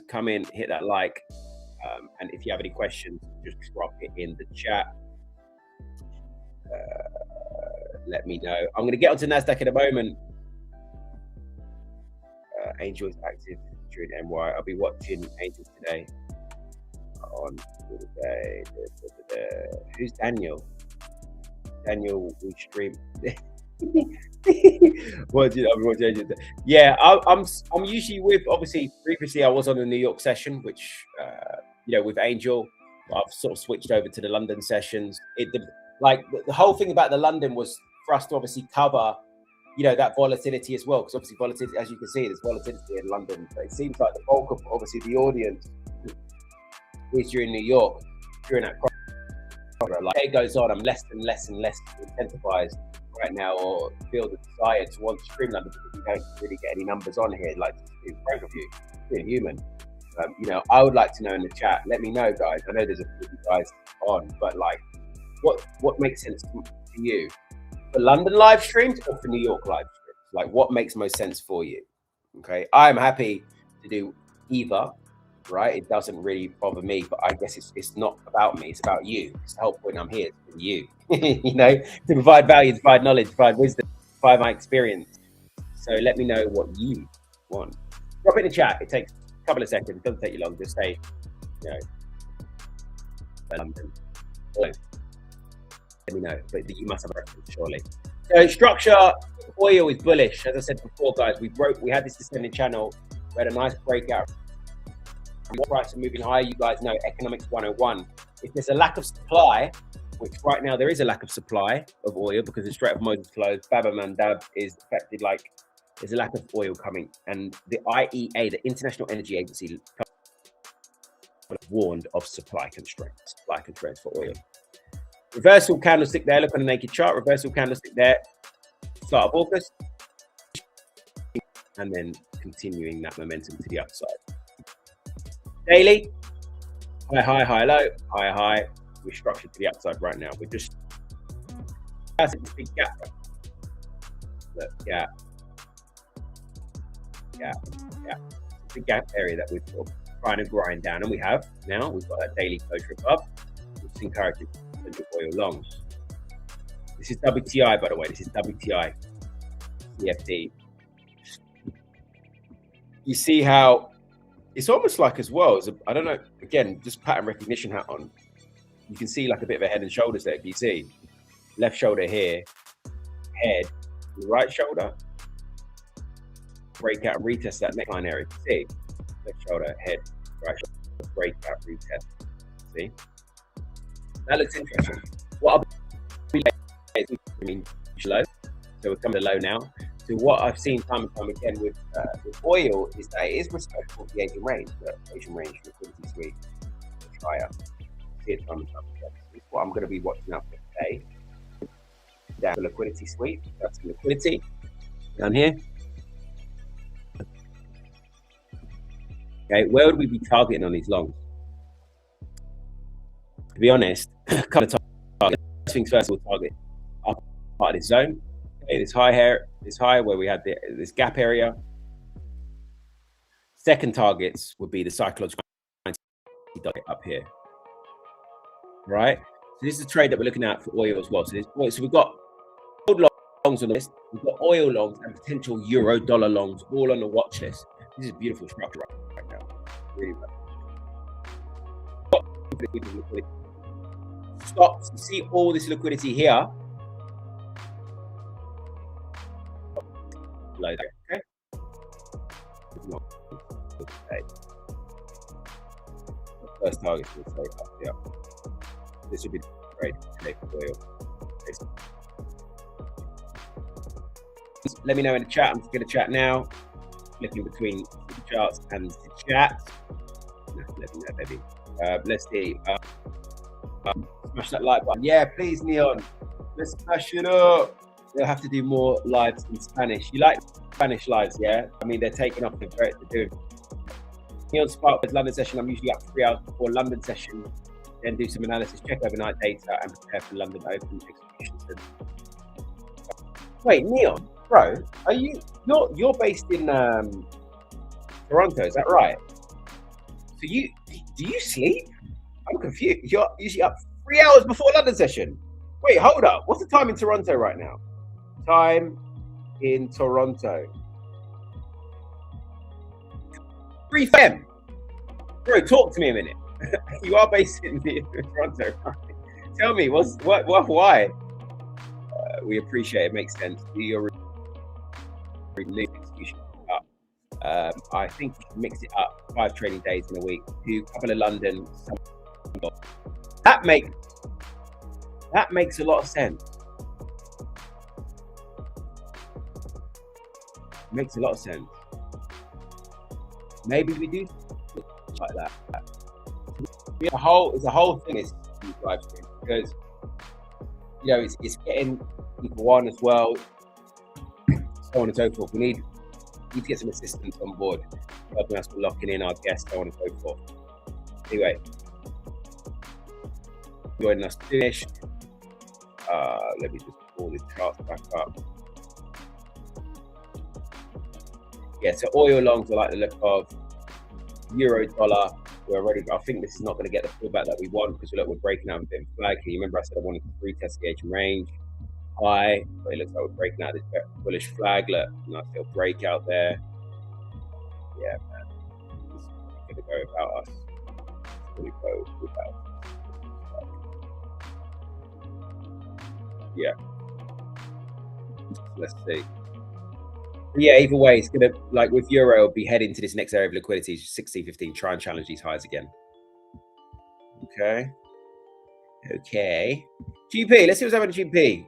come in, hit that like. And if you have any questions, just drop it in the chat. Let me know. I'm going to get onto NASDAQ in a moment. Angel is active during NY. I'll be watching Angel today. on today. Who's Daniel? Daniel, we stream. What do you, yeah, I'm usually with, obviously previously I was on the New York session, which with Angel. I've sort of switched over to the London sessions. The whole thing about the London was for us to obviously cover that volatility as well, because obviously volatility, as you can see, there's volatility in London, but it seems like the bulk of obviously the audience is during New York during that crossover. Like it goes on, I'm less and less incentivized right now, or feel the desire to want to stream London, because we don't really get any numbers on here. Like, in front of you, being human. I would like to know in the chat. Let me know, guys. I know there's a few guys on, but like, what makes sense to you? For London live streams or for New York live streams? Like, what makes most sense for you? Okay, I'm happy to do either. Right, it doesn't really bother me, but I guess it's not about me, it's about you. It's the whole point. I'm here for you, to provide value, to provide knowledge, to provide wisdom, to provide my experience. So let me know what you want. Drop it in the chat. It takes a couple of seconds, it doesn't take you long. Just say, London. Let me know, but you must have a reference, surely. So structure, oil is bullish. As I said before, guys, we had this descending channel. We had a nice breakout. Price are moving higher. You guys know economics 101. If there's a lack of supply, which right now there is a lack of supply of oil because the Strait of Moses closed, Bab el Mandab is affected. Like, there's a lack of oil coming, and the IEA, the International Energy Agency, warned of supply constraints for oil. Reversal candlestick there. Look on the naked chart. Reversal candlestick there. Start of August, and then continuing that momentum to the upside. Daily, high, low, high. We're structured to the upside right now. We're just, that's a big gap. Look, gap. Big gap area that we're sort of trying to grind down, and we've got that daily closure above, which encourages oil longs. This is WTI, by the way. This is WTI CFD. You see how it's almost like, as well as I don't know, again, just pattern recognition hat on. You can see like a bit of a head and shoulders there. If you see left shoulder here, head, right shoulder, breakout and retest that neckline area. See, left shoulder, head, right shoulder, breakout, retest. See, that looks interesting. What I'll be low, so we're coming to low now. So what I've seen time and time again with oil is that it is respectful of the Asian range. The Asian range liquidity sweep is higher. See it time and time again. This is what I'm going to be watching out for today. Down the liquidity sweep. That's the liquidity down here. Okay, where would we be targeting on these longs? To be honest, a couple of targets. First things first, we'll target up part of this zone. Okay, this high here, this high where we had this gap area. Second targets would be the psychological up here, right? So this is a trade that we're looking at for oil as well. So we've got gold longs on the list, we've got oil longs and potential euro dollar longs all on the watch list. This is a beautiful structure right now, really well. Stop. You see all this liquidity here. Okay. First target will stay up here. This would be great today for oil. Let me know in the chat. I'm just going to chat now. Flipping between the charts and the chat. Let me know, baby. Let's see. Smash that like button. Yeah, please, Neon. Let's smash it up. They'll have to do more lives in Spanish. You like Spanish lives, yeah? I mean, they're taking off the great to do. Neon Spark with London session. I'm usually up 3 hours before London session, then do some analysis, check overnight data, and prepare for London Open executions. Wait, Neon, bro, are you're based in Toronto? Is that right? So do you sleep? I'm confused. You're usually up 3 hours before London session. Wait, hold up. What's the time in Toronto right now? Time in Toronto. 3 p.m. Bro, talk to me a minute. You are based in Toronto. Tell me, why? We appreciate it. Makes sense. You're really I think you can mix it up. 5 trading days in a week. Do a couple of London. That makes a lot of sense. Makes a lot of sense. Maybe we do like that. It's a whole thing is live stream because it's getting people on as well, so on and so forth. We need to get some assistance on board, helping us with locking in our guests, so on and so forth. Anyway, joining us to finish. Let me just pull this chart back up. Yeah, so oil longs I like the look of. Euro dollar, I think this is not going to get the pullback that we want because look, we're breaking out a bit of flag here. You remember I said I wanted to retest the Asian range high, but it looks like we're breaking out this bullish flag. Look, nice little breakout there. Yeah, man, it's going to go about us. It's going to go about us. Yeah. Let's see. Yeah, either way, it's gonna, like with Euro, it'll be heading to this next area of liquidity, 16.15. Try and challenge these highs again. Okay. GP. Let's see what's happening to GP.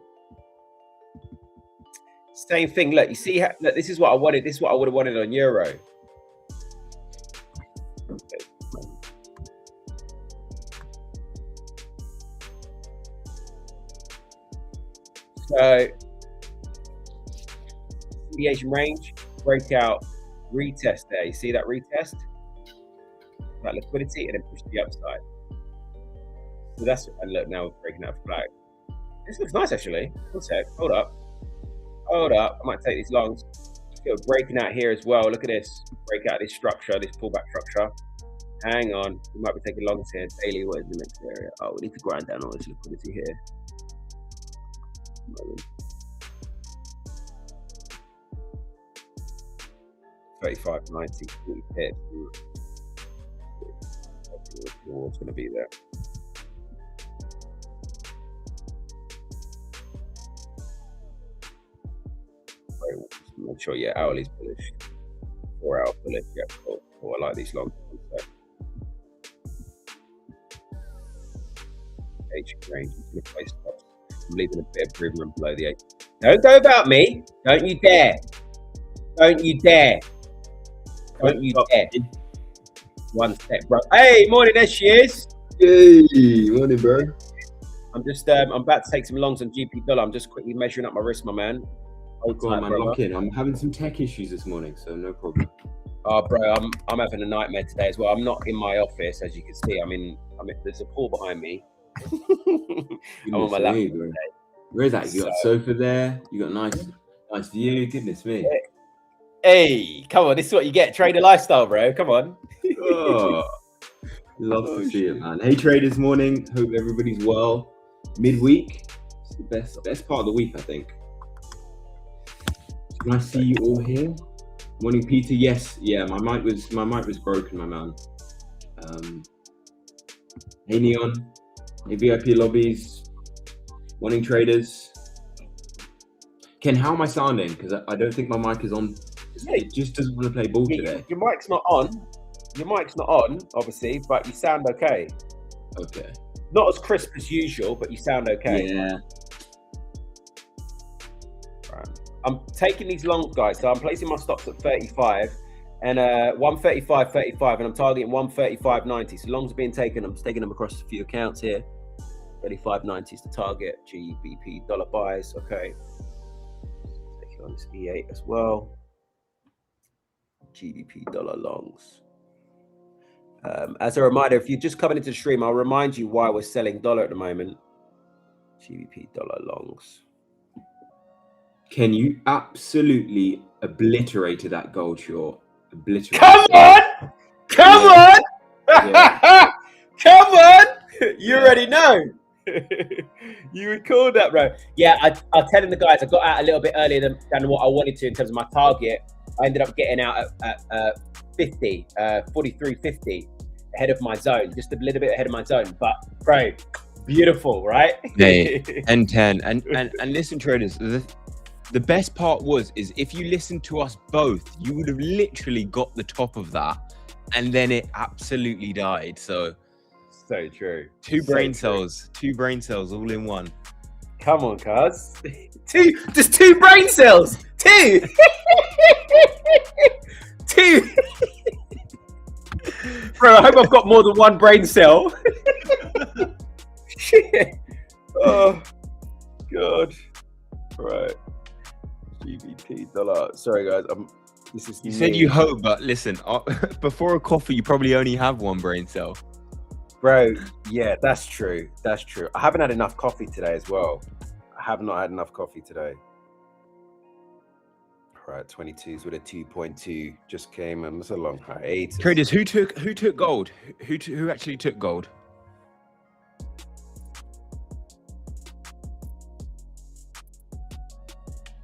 Same thing. Look, you see, look, this is what I wanted. This is what I would have wanted on Euro. Okay. So. The Asian range, breakout, retest there. You see that retest? That liquidity, and then push to the upside. So that's, and look, now we're breaking out flag. This looks nice actually. One sec, hold up. I might take these longs. We're breaking out here as well. Look at this. Break out this structure, this pullback structure. Hang on. We might be taking longs here. Daily, what is the next area? Oh, we need to grind down all this liquidity here. 35.90 hit. What's going to be there? Make sure, yeah, hourly's bullish. 4 hour bullish, yeah, cool. I like these long ones. H range, I'm leaving a bit of improvement below the 8. Don't go about me. Don't you dare. Don't you dare. Don't you dare. One step, bro. Hey, morning, there she is. Hey, morning, bro. I'm just, I'm about to take some longs on GP dollar. I'm just quickly measuring up my wrist, my man. Go on, man, lock in. I'm having some tech issues this morning, so no problem. Oh, bro, I'm having a nightmare today as well. I'm not in my office, as you can see. I mean, there's a pool behind me. I'm on my laptop today. Where is that? You got a sofa there. You got a nice view. Goodness me. Hey, come on. This is what you get. Trader lifestyle, bro. Come on. Oh, love to see it, man. Hey, traders, morning. Hope everybody's well. Midweek. It's the best part of the week, I think. Can I see you all here? Morning, Peter. Yes, yeah. My mic was broken, my man. Hey, Neon. Hey, VIP lobbies. Morning, traders. Ken, how am I sounding? Because I don't think my mic is on. It just doesn't want to play ball today. Your mic's not on. Your mic's not on, obviously, but you sound okay. Okay. Not as crisp as usual, but you sound okay. Yeah. Right. I'm taking these longs, guys. So I'm placing my stops at 35 and 135.35, and I'm targeting 135.90. So longs are being taken. I'm taking them across a few accounts here. 35.90 is the target. GBP dollar buys. Okay. Taking on this E8 as well. GBP dollar longs. As a reminder, if you're just coming into the stream, I'll remind you why we're selling dollar at the moment. GBP dollar longs. Ken, you absolutely obliterated that gold short. Obliterated. Come on! Come on! Yeah. Come on! You already know. You recalled that, bro. Yeah, I'm telling the guys I got out a little bit earlier than what I wanted to in terms of my target. I ended up getting out at 50, 43.50. ahead of my zone, just a little bit ahead of my zone. But bro, beautiful, right? Hey, 10-10. And listen, traders, the best part is if you listened to us both, you would have literally got the top of that, and then it absolutely died. So True. Two brain cells all in one. Come on, cuz. Just two brain cells. Two. Two. Bro, I hope I've got more than one brain cell. Shit. Oh, God. Right. GBP dollar. Sorry, guys. You said you hope, but listen, before a coffee, you probably only have one brain cell. Bro, yeah, that's true. That's true. I haven't had enough coffee today as well. I have not had enough coffee today. Right, 22s with a 2.2 just came, and it's a long hiatus. Traders, who took gold? Who actually took gold?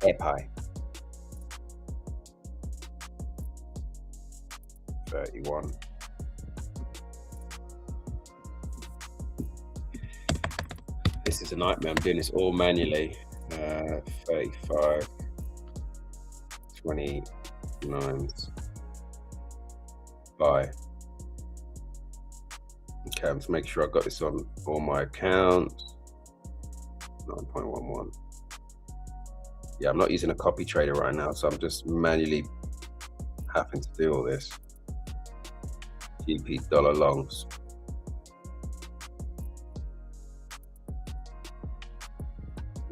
Epi. 31. This is a nightmare. I'm doing this all manually. 35. 29. Buy. Okay, let's make sure I got this on all my accounts. 9.11. Yeah, I'm not using a copy trader right now, so I'm just manually having to do all this. GP dollar longs.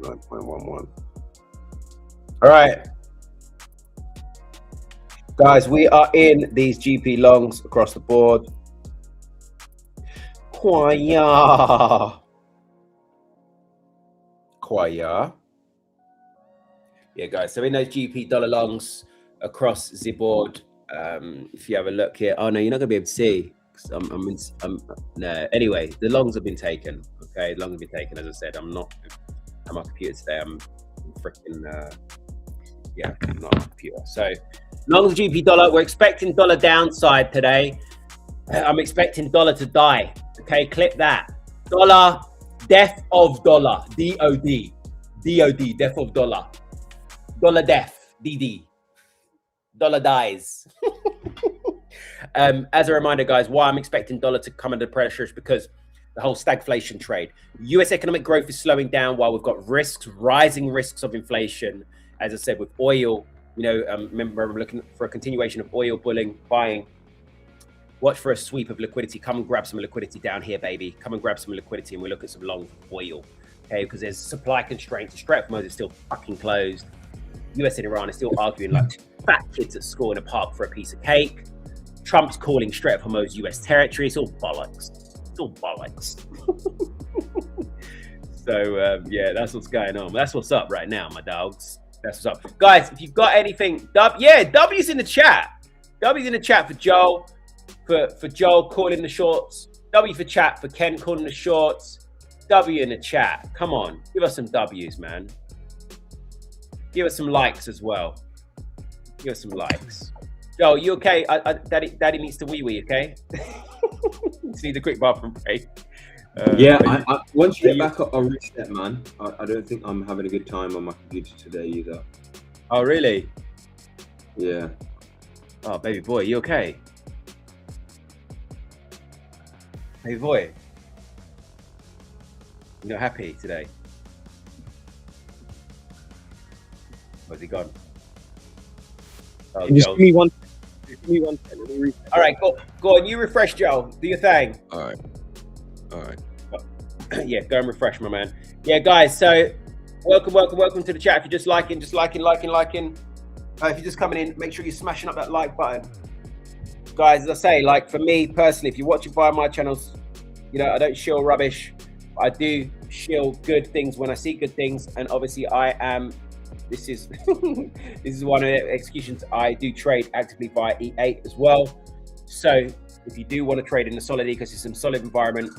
$9.11. All right. Guys, we are in these GP longs across the board. Kwaya. Yeah, guys, so in those GP dollar longs across the board, if you have a look here, oh no, you're not gonna be able to see. No, anyway, the longs have been taken. Okay, the longs have been taken. As I said, I'm not on my computer today. I'm freaking I'm not on my computer. So longs GP dollar, we're expecting dollar downside today. I'm expecting dollar to die. Okay, clip that. Dollar, death of dollar. DOD. DOD, death of dollar. Dollar death. DD. Dollar dies. As a reminder, guys, why I'm expecting dollar to come under pressure is because the whole stagflation trade. US economic growth is slowing down while we've got rising risks of inflation. As I said, with oil, remember I'm looking for a continuation of oil buying. Watch for a sweep of liquidity. Come and grab some liquidity down here, baby. Come and grab some liquidity, and we'll look at some long oil. Okay, because there's supply constraints. The Strait of Hormuz is still fucking closed. US and Iran are still arguing like fat kids at school in a park for a piece of cake. Trump's calling Strait of Hormuz US territory. It's all bollocks. It's all bollocks. So, yeah, that's what's going on. That's what's up right now, my dogs. That's what's up. Guys, if you've got anything, W's in the chat. W's in the chat for Joel. For Joel calling the shorts. W for chat for Ken calling the shorts. W in the chat. Come on. Give us some W's, man. Give us some likes as well. Give us some likes. Joel, you okay? Daddy needs to wee, okay? Just need a quick bathroom break. I once you get back, I'll reset, man. I don't think I'm having a good time on my computer today either. Oh, really? Yeah. Oh, baby boy, you okay? Baby boy, you're not happy today? Where's he gone? Oh, just give me one. Let me reset. All right, go on. You refresh, Joel. Do your thing. All right. Yeah, go and refresh, my man. Yeah, guys. So, welcome to the chat. If you're just liking. If you're just coming in, make sure you're smashing up that like button. Guys, as I say, like for me personally, if you're watching via my channels, I don't shill rubbish. I do shill good things when I see good things, and obviously this is this is one of the executions. I do trade actively via E8 as well. So if you do want to trade in a solid ecosystem, solid environment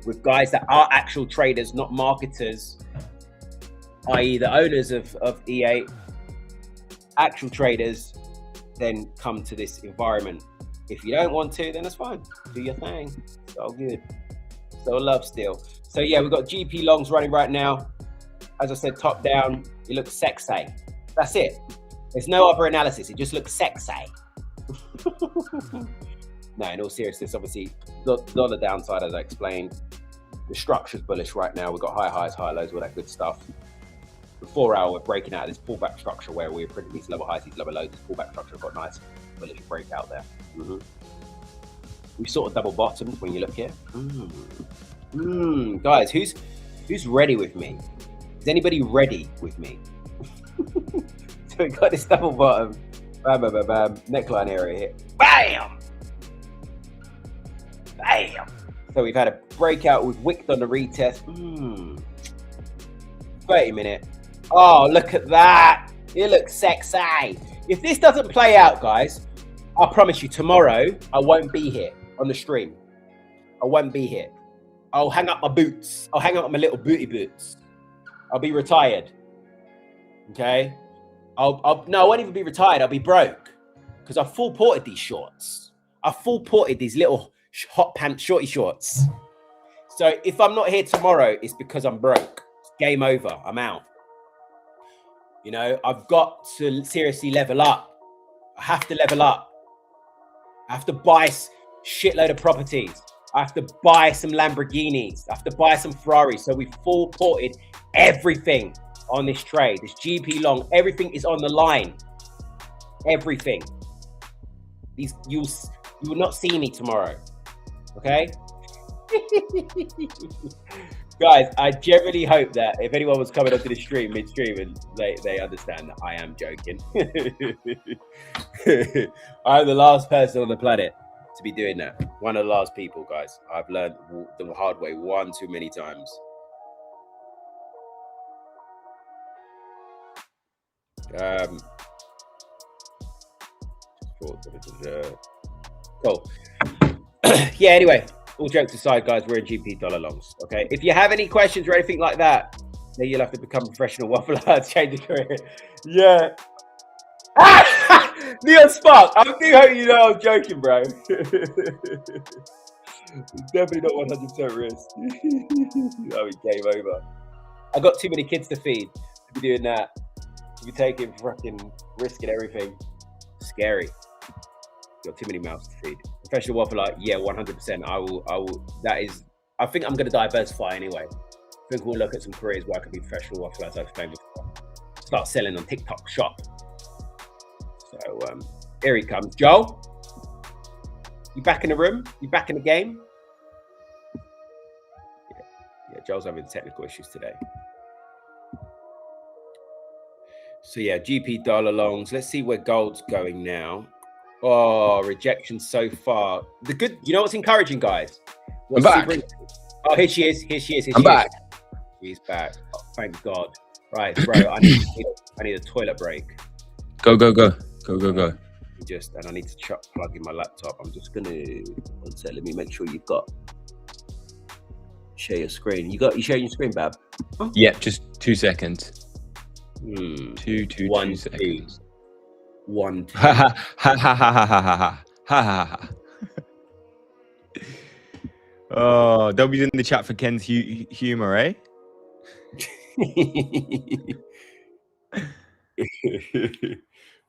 with guys that are actual traders, not marketers, i.e. the owners of E8, actual traders, then come to this environment. If you don't want to, then that's fine. Do your thing. It's all good. So love still. So yeah, we've got GP longs running right now. As I said, top down, it looks sexy. That's it. There's no other analysis. It just looks sexy. No, in all seriousness, obviously, lot of downside, as I explained. The structure's bullish right now. We've got high highs, high lows, all that good stuff. The 4 hour, we're breaking out of this pullback structure where we're printing these level highs, these level lows. This pullback structure got nice bullish breakout there. We sort of double bottomed when you look here. Guys, who's ready with me? Is anybody ready with me? So we got this double bottom, bam, bam, bam, bam, neckline area here. Bam! Bam! So we've had a breakout, we've wicked on the retest. 30 minute. Oh, look at that. It looks sexy. If this doesn't play out, guys, I promise you tomorrow, I won't be here on the stream. I won't be here. I'll hang up my boots. I'll hang up my little booty boots. I'll be retired. Okay? No, I won't even be retired. I'll be broke. Because I full ported these shorts. I full ported these little hot pants shorty shorts. So if I'm not here tomorrow, it's because I'm broke. It's game over. I'm out. You know, I've got to seriously level up. I have to level up. I have to buy a shitload of properties. I have to buy some Lamborghinis. I have to buy some Ferraris. So we full ported everything on this trade. This GP long, everything is on the line. Everything. You will not see me tomorrow. Okay? Guys, I generally hope that if anyone was coming onto the stream midstream and they understand that I am joking. I'm the last person on the planet to be doing that. One of the last people, guys. I've learned the hard way one too many times. Cool. Yeah, anyway, all jokes aside, guys, we're in GP dollar longs. Okay. If you have any questions or anything like that, then you'll have to become a professional waffler to change your career. Yeah. Neon Spark, I do hope you know I was joking, bro. It's definitely not 100% risk. That'll be game over. I got too many kids to feed to be doing that. To be taking fucking risk and everything. Scary. Got too many mouths to feed. Professional waffler, yeah, 100%. I will. That is. I think I'm going to diversify anyway. I think we'll look at some careers where I can be professional waffler, as I've explained before. Start selling on TikTok Shop. So here he comes, Joel. You back in the room? You back in the game? Yeah, Joel's having technical issues today. So yeah, GP dollar longs. Let's see where gold's going now. Oh, rejection so far. The good, you know what's encouraging, guys? I'm back. Oh, here she is. Here she is. I'm back. She's back. Oh, thank God. Right, bro. I need a toilet break. Go. And I need to plug in my laptop. I'm just gonna one sec. Let me make sure you've got share your screen. You sharing your screen, Bab? Huh? Yeah, just 2 seconds. 2 1 seconds. 1 2. Ha ha ha. Oh, W's in the chat for Ken's humor, eh?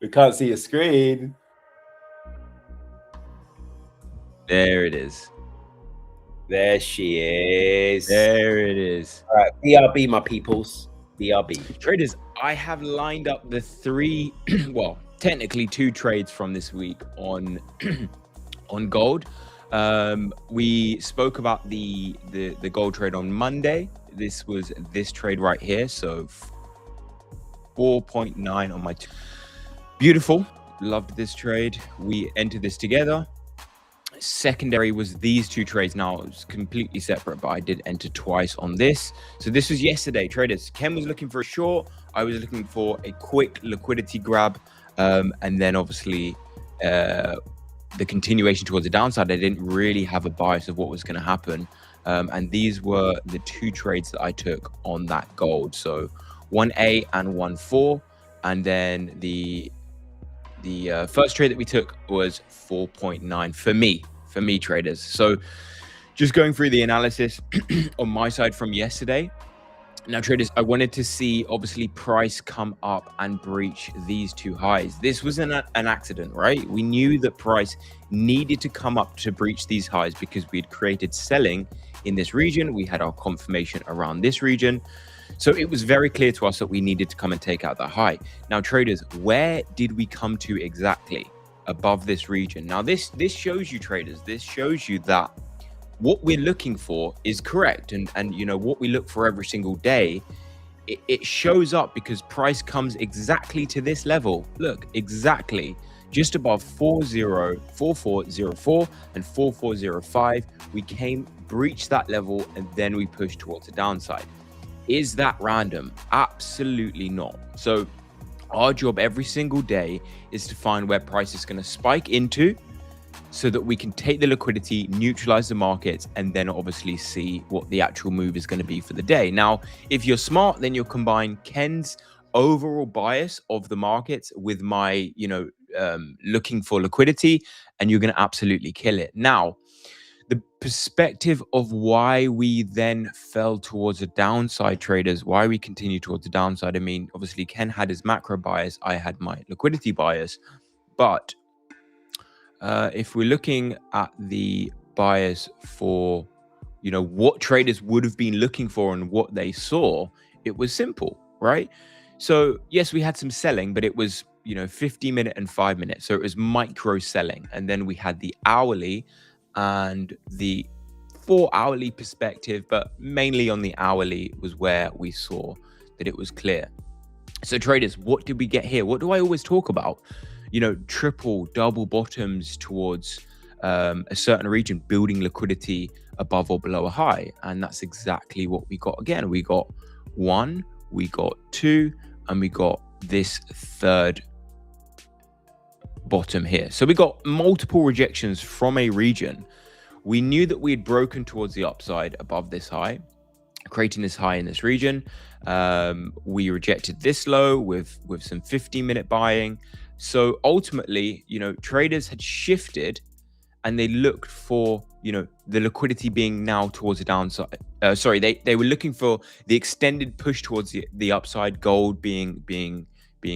We can't see your screen. There it is. There she is. There it is. All right, BRB, my peoples. BRB. Traders, I have lined up the 3, well, technically 2 trades from this week on on gold. We spoke about the gold trade on Monday. This was this trade right here. So 4.9 on my beautiful. Loved this trade. We entered this together. Secondary was these 2 trades. Now it was completely separate, but I did enter twice on this. So this was yesterday, traders. Ken was looking for a short. I was looking for a quick liquidity grab. And then obviously the continuation towards the downside. I didn't really have a bias of what was going to happen. And these were the 2 trades that I took on that gold. So 1A and 1.4, and then the The first trade that we took was 4.9 for me traders. So just going through the analysis on my side from yesterday. Now, traders, I wanted to see, obviously, price come up and breach these two highs. This was an accident, right? We knew that price needed to come up to breach these highs because we had created selling in this region. We had our confirmation around this region. So it was very clear to us that we needed to come and take out that high. Now, traders, where did we come to exactly above this region? Now, this shows you, traders, this shows you that what we're looking for is correct. And you know, what we look for every single day, it shows up because price comes exactly to this level. Look, exactly just above 4404 and 4405. We breached that level, and then we pushed towards the downside. Is that random? Absolutely not. So our job every single day is to find where price is going to spike into, so that we can take the liquidity, neutralize the markets, and then obviously see what the actual move is going to be for the day. Now, if you're smart, then you'll combine Ken's overall bias of the markets with my, looking for liquidity, and you're going to absolutely kill it. Now, the perspective of why we then fell towards the downside, traders, why we continue towards the downside. I mean, obviously Ken had his macro bias, I had my liquidity bias, but if we're looking at the bias for, what traders would have been looking for and what they saw, it was simple, right? So yes, we had some selling, but it was, 50-minute and 5-minute. So it was micro selling. And then we had the hourly and the 4-hourly perspective, but mainly on the hourly was where we saw that it was clear. So traders, what did we get here? What do I always talk about? Triple, double bottoms towards a certain region, building liquidity above or below a high. And that's exactly what we got. Again, we got 1, we got 2, and we got this third bottom here. So we got multiple rejections from a region. We knew that we had broken towards the upside above this high, creating this high in this region. We rejected this low with some 15-minute buying. So ultimately, traders had shifted and they looked for, the liquidity being now towards the downside. They were looking for the extended push towards the upside, gold being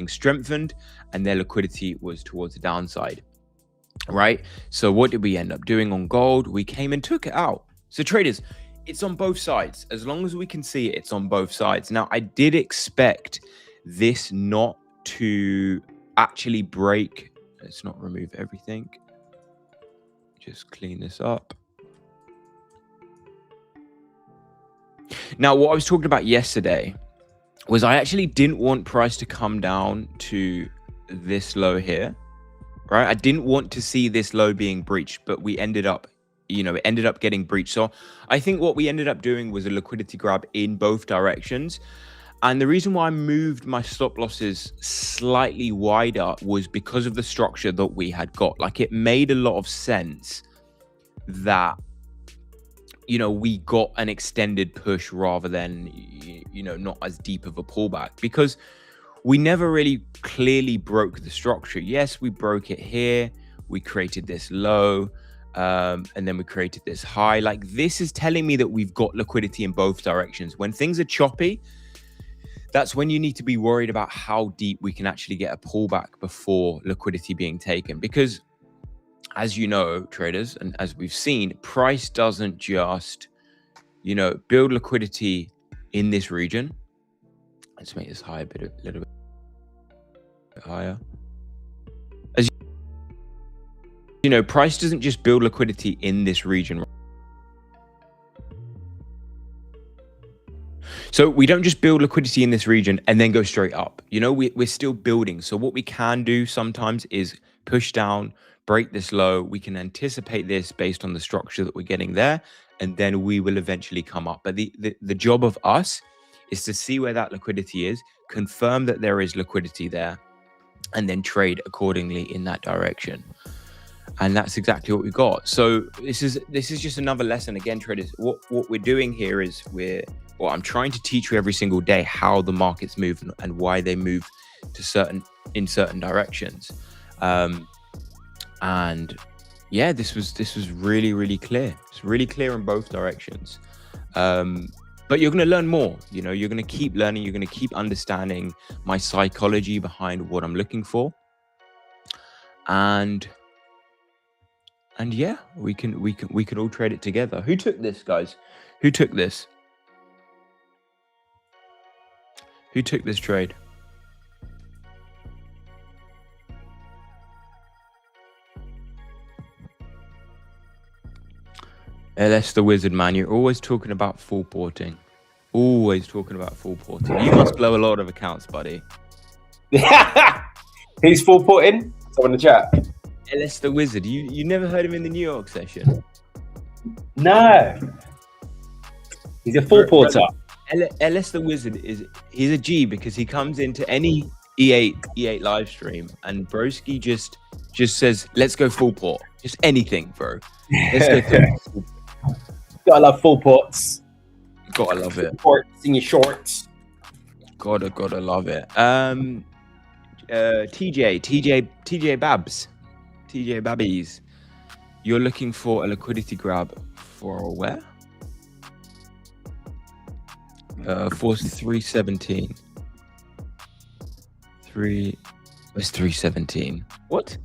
strengthened, and their liquidity was towards the downside, right? So what did we end up doing on gold? We came and took it out. So traders, it's on both sides. As long as we can see it, it's on both sides. Now, I did expect this not to actually break. Let's not remove everything. Just clean this up. Now, what I was talking about yesterday was I actually didn't want price to come down to this low here, right? I didn't want to see this low being breached, but we ended up, it ended up getting breached. So I think what we ended up doing was a liquidity grab in both directions. And the reason why I moved my stop losses slightly wider was because of the structure that we had got. Like, it made a lot of sense that, we got an extended push rather than, not as deep of a pullback, because we never really clearly broke the structure. Yes, we broke it here. We created this low, and then we created this high. Like, this is telling me that we've got liquidity in both directions. When things are choppy, that's when you need to be worried about how deep we can actually get a pullback before liquidity being taken. Because as you know, traders, and as we've seen, price doesn't just, build liquidity in this region. Let's make this high a little bit higher. As price doesn't just build liquidity in this region. So we don't just build liquidity in this region and then go straight up. We're still building. So what we can do sometimes is push down, break this low. We can anticipate this based on the structure that we're getting there, and then we will eventually come up. But the job of us is to see where that liquidity is, confirm that there is liquidity there, and then trade accordingly in that direction. And that's exactly what we got. So this is just another lesson. Again, traders, what we're doing here is I'm trying to teach you every single day how the markets move and why they move in certain directions. And yeah, this was really clear. It's really clear in both directions. But you're going to learn more. You know, you're going to keep learning. You're going to keep understanding my psychology behind what I'm looking for. And yeah, we can all trade it together. Who took this, guys? Who took this? Who took this trade? LS the Wizard, man. You're always talking about full porting. Always talking about full porting. You must blow a lot of accounts, buddy. Who's full porting? Someone in the chat. LS the Wizard. You never heard him in the New York session? No. He's a full porter. LS the Wizard he's a G because he comes into any E8 live stream and broski just says, let's go full port. Just anything, bro. Let's go full port. Gotta love full ports. Gotta love it. Ports in your shorts. Gotta love it. TJ Babbies. You're looking for a liquidity grab for where? For 317. Where's 317? What?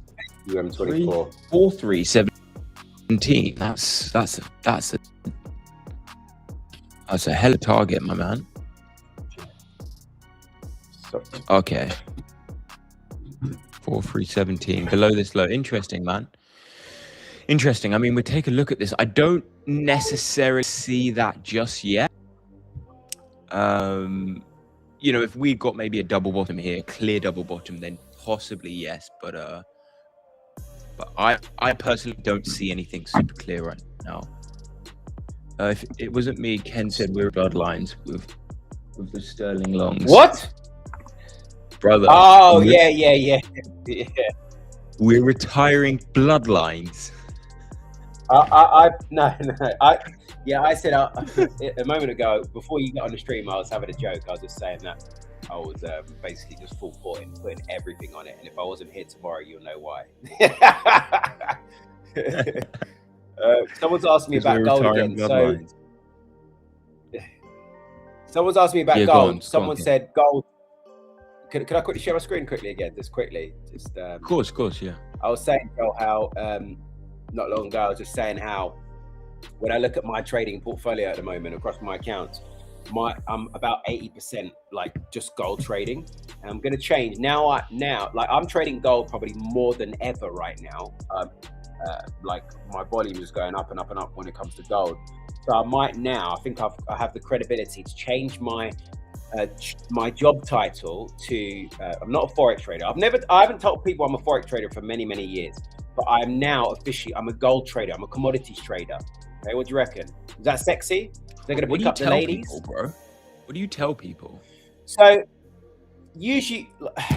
UM24. 4317. That's a hell of a target, my man. Okay. 4317. Below this low. Interesting, man. Interesting. I mean, we take a look at this. I don't necessarily see that just yet. You know, if we got maybe a double bottom here, clear double bottom, then possibly yes. But I personally don't see anything super clear right now. If it wasn't me, Ken said we're bloodlines with the sterling longs. What? Brother. Oh, yeah. We're retiring bloodlines. I said a moment ago, before you got on the stream, I was having a joke. I was just saying that I was basically just full porting, putting everything on it. And if I wasn't here tomorrow, you'll know why. Someone's asked me about gold again. So, someone's asked me about gold. Someone said gold. Could I quickly share my screen quickly again? Just quickly. Of course, yeah. I was saying, Joel, how not long ago, I was just saying how when I look at my trading portfolio at the moment across my accounts, I'm about 80% like just gold trading, and I'm going to change now. Like I'm trading gold probably more than ever right now. Like my volume is going up and up and up when it comes to gold. So I might now. I think I have the credibility to change my job title to. I'm not a Forex trader. I haven't told people I'm a Forex trader for many years, but I'm now officially. I'm a gold trader. I'm a commodities trader. Okay, what do you reckon? Is that sexy? They're going to pick up the ladies, people, bro. What do you tell people? So usually,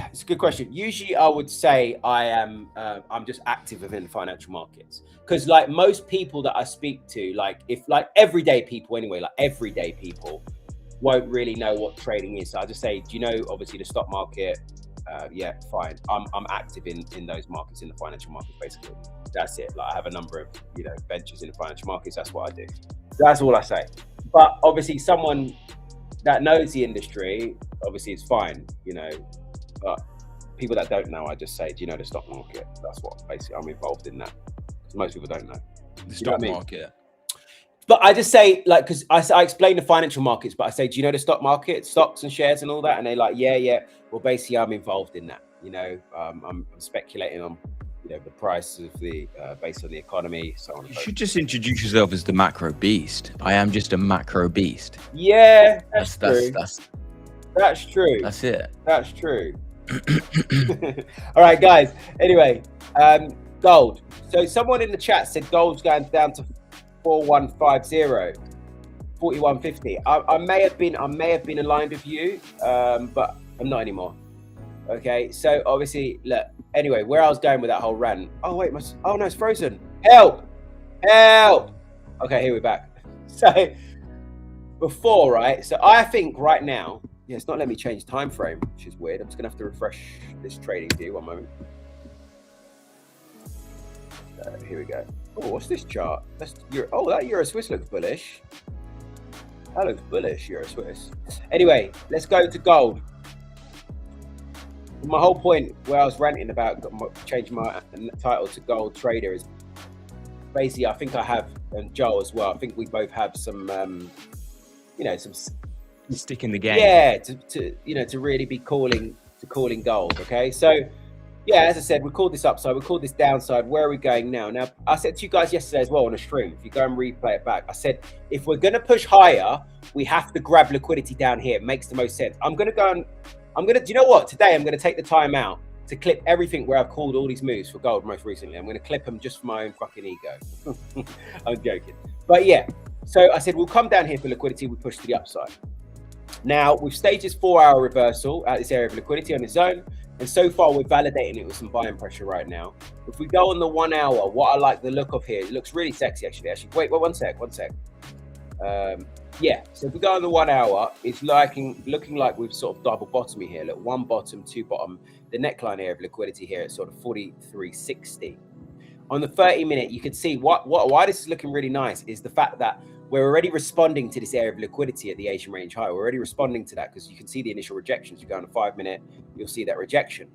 it's a good question. Usually, I would say I'm just active within the financial markets, because like most people that I speak to, like everyday people anyway, like everyday people won't really know what trading is. So I just say, do you know, obviously the stock market? Yeah, fine. I'm active in those markets, in the financial markets, basically. That's it. Like I have a number of ventures in the financial markets. That's what I do. That's all I say. But obviously, someone that knows the industry, obviously, it's fine, But people that don't know, I just say, do you know the stock market? That's what basically I'm involved in that. Because most people don't know the stock market. But I just say, like, because I explain the financial markets, but I say, do you know the stock market, stocks and shares and all that? And they're like, yeah. Well, basically, I'm involved in that. I'm speculating on, the price of the based on the economy, so on. You should just introduce yourself as the macro beast. I am just a macro beast. Yeah, that's true. That's true. That's it. That's true. All right, guys. Anyway, gold. So someone in the chat said gold's going down to 4150. I may have been aligned with you, but I'm not anymore. Okay, so obviously, look. Anyway, where I was going with that whole rant. Oh wait, no, it's frozen. Help! Okay, here we're back. So before, right? So I think right now, it's not letting me change time frame, which is weird. I'm just gonna have to refresh this trading view. One moment. Here we go. Oh, what's this chart? That Euro Swiss looks bullish. That looks bullish, Euro Swiss. Anyway, let's go to gold. My whole point where I was ranting about changing my title to gold trader is basically, I think I have, and Joel as well, I think we both have some, some stick in the game. Yeah, to really be calling gold. Okay, so yeah, as I said, we called this upside, we called this downside. Where are we going now? Now, I said to you guys yesterday as well on a stream, if you go and replay it back, I said, if we're going to push higher, we have to grab liquidity down here. It makes the most sense. do you know what? Today, I'm going to take the time out to clip everything where I've called all these moves for gold most recently. I'm going to clip them just for my own fucking ego. I'm joking. But yeah, so I said, we'll come down here for liquidity. We push to the upside. Now, we've staged this 4-hour reversal at this area of liquidity on the zone. And so far, we're validating it with some buying pressure right now. If we go on the 1 hour, what I like the look of here, it looks really sexy, actually. Wait, one sec. Yeah, so if we go on the 1 hour, it's looking like we've sort of double bottoming here. Look, one bottom, two bottom. The neckline area of liquidity here is sort of 43.60. On the 30-minute, you can see why this is looking really nice is the fact that we're already responding to this area of liquidity at the Asian range high. We're already responding to that because you can see the initial rejections. You go on the 5-minute, you'll see that rejection.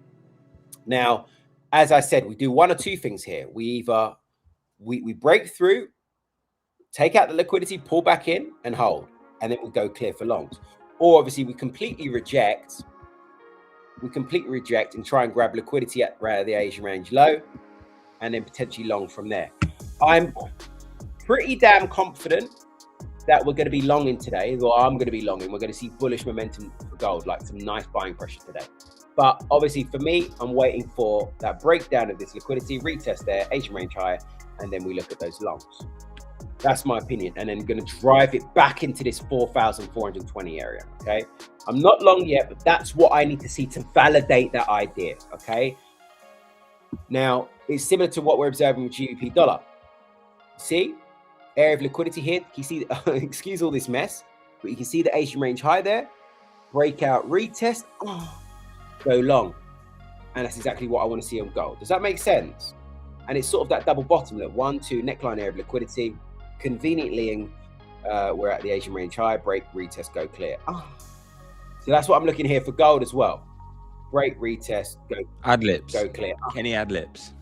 Now, as I said, we do one or two things here. We either we break through, take out the liquidity, pull back in and hold, and then we go clear for longs. Or obviously we completely reject and try and grab liquidity at the Asian range low and then potentially long from there. I'm pretty damn confident that we're going to be longing today, or I'm going to be longing. We're going to see bullish momentum for gold, like some nice buying pressure today. But obviously for me, I'm waiting for that breakdown of this liquidity, retest there, Asian range higher, and then we look at those longs. That's my opinion. And then going to drive it back into this 4,420 area, okay? I'm not long yet, but that's what I need to see to validate that idea, okay? Now, it's similar to what we're observing with GBP dollar. See? Area of liquidity here. You see, excuse all this mess, but you can see the Asian range high there. Breakout, retest, go long. And that's exactly what I want to see on gold. Does that make sense? And it's sort of that double bottom, look, 1, 2, neckline area of liquidity. Conveniently, we're at the Asian range high, break, retest, go clear. So that's what I'm looking here for gold as well. Break, retest, go ad libs, go clear. Kenny ad libs.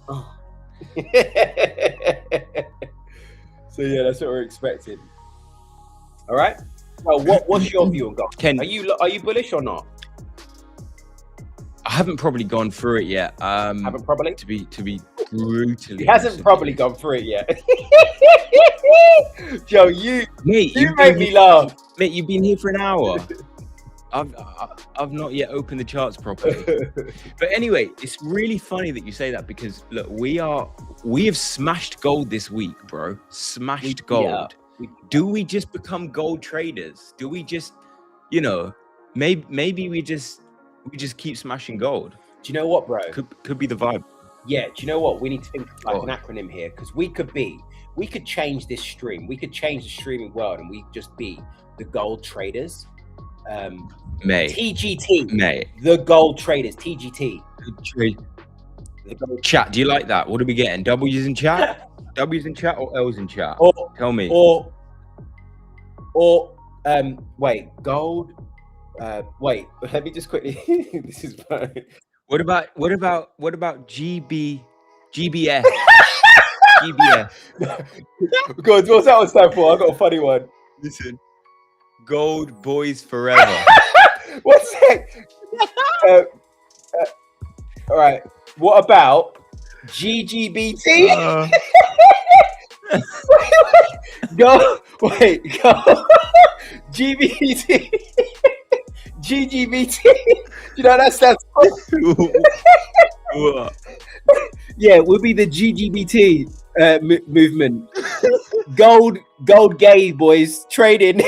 So yeah, that's what we're expecting. All right. Well, what's your view on gold? Ken, are you bullish or not? I haven't probably gone through it yet. Haven't probably? To be brutally. He hasn't probably gone through it yet. Joe, you make me laugh. Mate, you've been here for an hour. I've not yet opened the charts properly. But anyway, it's really funny that you say that because look, we have smashed gold this week, bro. Smashed gold. Yeah. Do we just become gold traders? Do we just, maybe we just keep smashing gold? Do you know what, bro? Could be the vibe. Yeah, do you know what? We need to think like an acronym here because we could change this stream. We could change the streaming world and we just be the gold traders. TGT. The gold traders. TGT. Chat, do you like that? What are we getting? W's in chat? W's in chat or L's in chat? Tell me. Wait, gold. Wait, let me just quickly. This is fun. What about GBS? GBS. God, what's that one stand for? I got a funny one. Listen, Gold Boys Forever. What's that? All right. What about GGBT? Go. GBT. GGBT. You know that stands for? Yeah, we'll be the GGBT movement. Gold gay boys trading.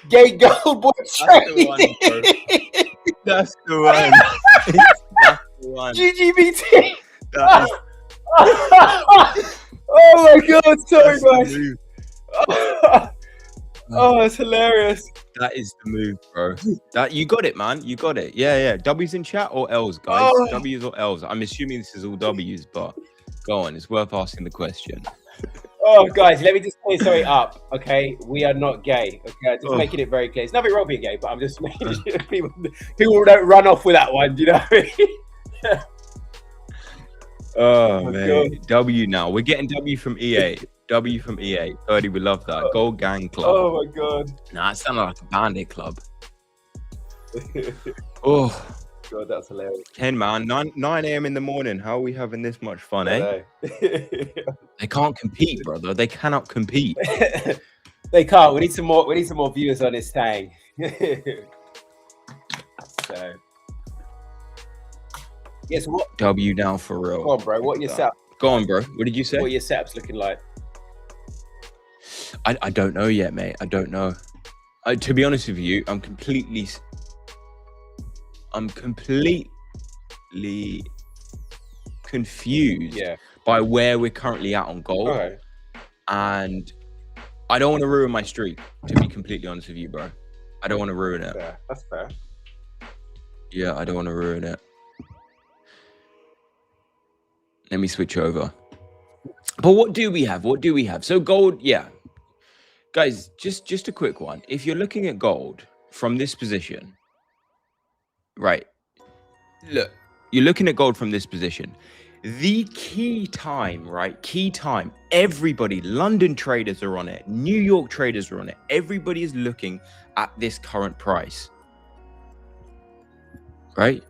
Gay gold boys trading. That's the one. That's the one. GGBT. Oh my god, sorry guys. Oh, it's hilarious. That is the move, bro. That you got it, man. You got it. Yeah, yeah. W's in chat or L's, guys? Oh. W's or L's? I'm assuming this is all W's, but go on. It's worth asking the question. Oh, guys, let me just clear something up. Okay, we are not gay. Okay, just Oh. making it very clear. It's nothing wrong being gay, but I'm just making sure people don't run off with that one. Do you know what I mean? Oh, Oh, man. W now. We're getting W from EA. W from EA. 30, we love that. Gold Gang Club. Oh my god. Nah, it sounded like a bandit club. Oh, God, that's hilarious. 10, man. 9 a.m. in the morning. How are we having this much fun, eh? They can't compete, brother. They cannot compete. They can't. We need some more. We need some more viewers on this thing. So, yes. What? W now for real. Go on, bro. What are your setup? Go on, bro. What did you say? What are your setups looking like? I don't know yet, mate. I don't know. To be honest with you, I'm completely confused by where we're currently at on gold. Okay. And I don't want to ruin my streak, to be completely honest with you, bro. I don't want to ruin it. Yeah, that's fair. Yeah, I don't want to ruin it. Let me switch over. But what do we have? What do we have? So gold, yeah. Guys, just a quick one. If you're looking at gold from this position, right? Look, you're looking at gold from this position. The key time, right? Key time. Everybody, London traders are on it. New York traders are on it. Everybody is looking at this current price, right?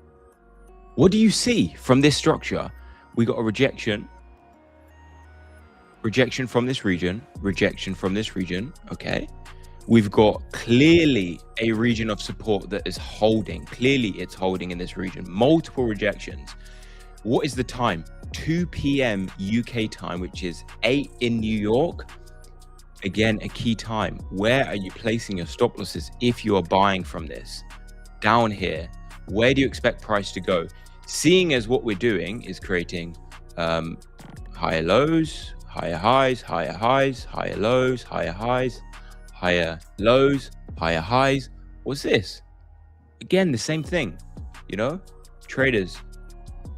What do you see from this structure? We got a rejection from this region, rejection from this region. Okay. We've got clearly a region of support that is holding. Clearly it's holding in this region. Multiple rejections. What is the time? 2 p.m. UK time, which is 8 in New York. Again, a key time. Where are you placing your stop losses if you are buying from this? Down here. Where do you expect price to go? Seeing as what we're doing is creating higher lows, higher highs, higher highs, higher lows, higher highs, higher lows, higher highs. What's this? Again, the same thing, you know? Traders,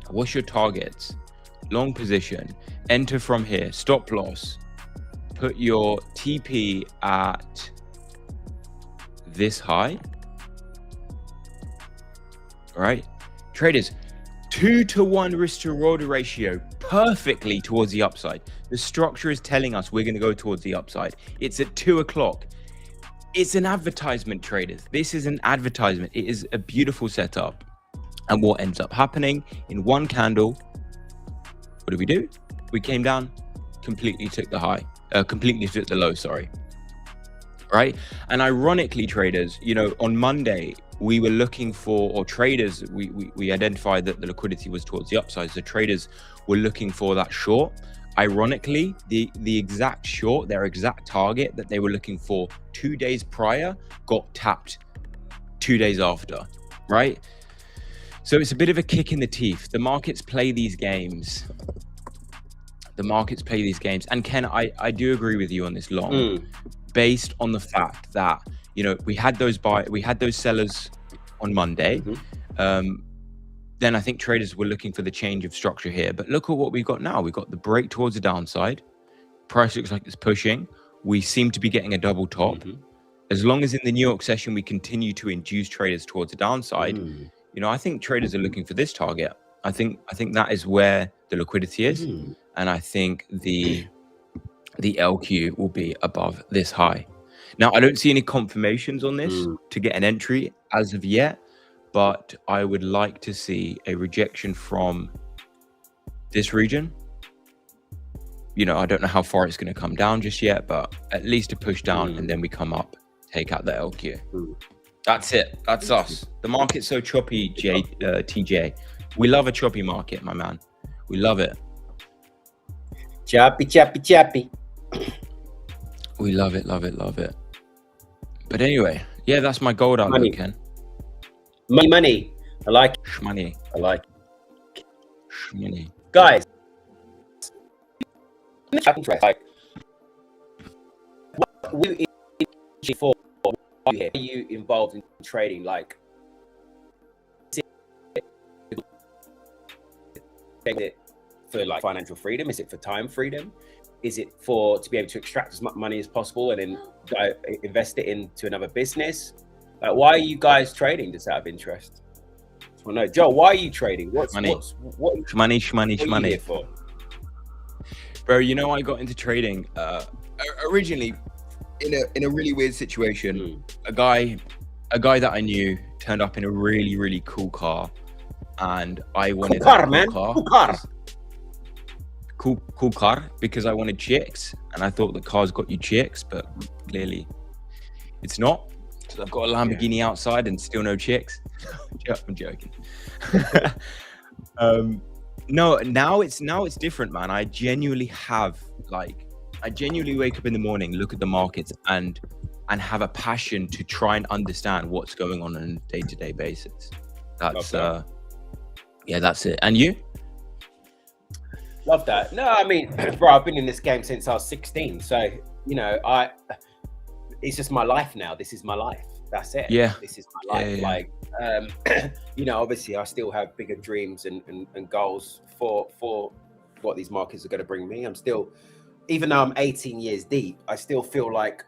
what's your targets? Long position, enter from here, stop loss, put your TP at this high, right? Traders, 2-to-1 risk to reward ratio, perfectly towards the upside. The structure is telling us we're going to go towards the upside. It's at 2 o'clock. It's an advertisement, traders. This is an advertisement. It is a beautiful setup. And what ends up happening in one candle, what did we do? We came down, completely took the high, completely took the low, sorry. Right? And ironically, traders, you know, on Monday, we were looking for, or traders, we identified that the liquidity was towards the upside. So traders were looking for that short. Ironically, the exact short, their exact target that they were looking for 2 days prior got tapped 2 days after, right? So it's a bit of a kick in the teeth. The markets play these games. The markets play these games. And Ken, I do agree with you on this long, based on the fact that, you know, we had those sellers on Monday. Then I think traders were looking for the change of structure here. But look at what we've got now. We've got the break towards the downside. Price looks like it's pushing. We seem to be getting a double top. As long as in the New York session, we continue to induce traders towards the downside, you know, I think traders are looking for this target. I think that is where the liquidity is. And I think the LQ will be above this high. Now, I don't see any confirmations on this to get an entry as of yet, but I would like to see a rejection from this region. You know, I don't know how far it's going to come down just yet, but at least a push down and then we come up, take out the LQ. That's it. That's us. The market's so choppy, TJ. We love a choppy market, my man. We love it. Choppy, choppy, choppy. We love it, love it, love it. But anyway, yeah, that's my gold outlook, Ken. Money. I like it. Shmoney. I like it. Shmoney. Guys. Like, what we for why are you involved in trading? Like, is it for like financial freedom? Is it for time freedom? Is it for to be able to extract as much money as possible and then invest it into another business? Like, why are you guys trading? Just out of interest. Well, no, Joe, why are you trading? What money, here for? Bro, you know, I got into trading originally in a really weird situation. A guy that I knew turned up in a really cool car, and I wanted cool car because I wanted chicks, and I thought the car's got you chicks, but clearly it's not. So I've got a Lamborghini outside and still no chicks. I'm joking. No, now it's different, man. I genuinely wake up in the morning, look at the markets, and have a passion to try and understand what's going on a day-to-day basis. That's that's it. And you? Love that. No, I mean, bro, I've been in this game since I was 16. So, you know, it's just my life now. This is my life. That's it. Yeah. This is my life. Like, you know, obviously I still have bigger dreams and goals for what these markets are going to bring me. I'm still, even though I'm 18 years deep, I still feel like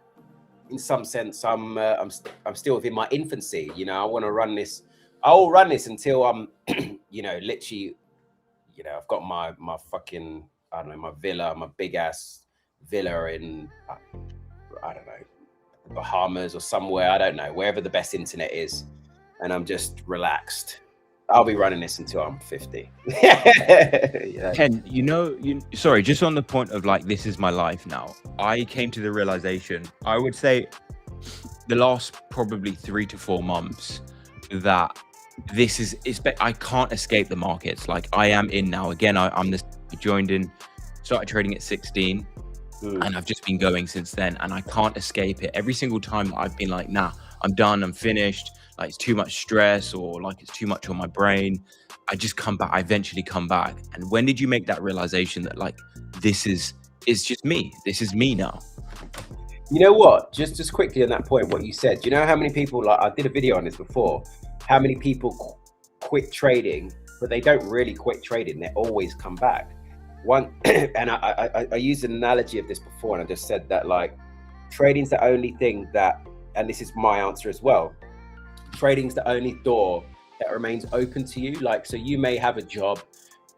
in some sense I'm still within my infancy. You know, I want to run this. I will run this until I'm, you know, literally, you know, I've got my fucking, I don't know, my villa, my big ass villa in, I don't know, Bahamas or somewhere. I don't know, wherever the best internet is. And I'm just relaxed. I'll be running this until I'm 50. Yeah. Ken, sorry, just on the point of like, this is my life now. I came to the realization, I would say the last probably 3 to 4 months, that I can't escape the markets. Like, I am in now. Again, I joined in, started trading at 16, and I've just been going since then, and I can't escape it. Every single time I've been like, nah, I'm done, I'm finished. Like, it's too much stress, or like it's too much on my brain. I just come back. I eventually come back. And when did you make that realization that like, it's just me? This is me now. You know what? Just quickly on that point, what you said. Do you know how many people, like, I did a video on this before, how many people quit trading, but they don't really quit trading. They always come back. And I used an analogy of this before, and I just said that like, trading's the only thing that, and this is my answer as well, trading's the only door that remains open to you. Like, so you may have a job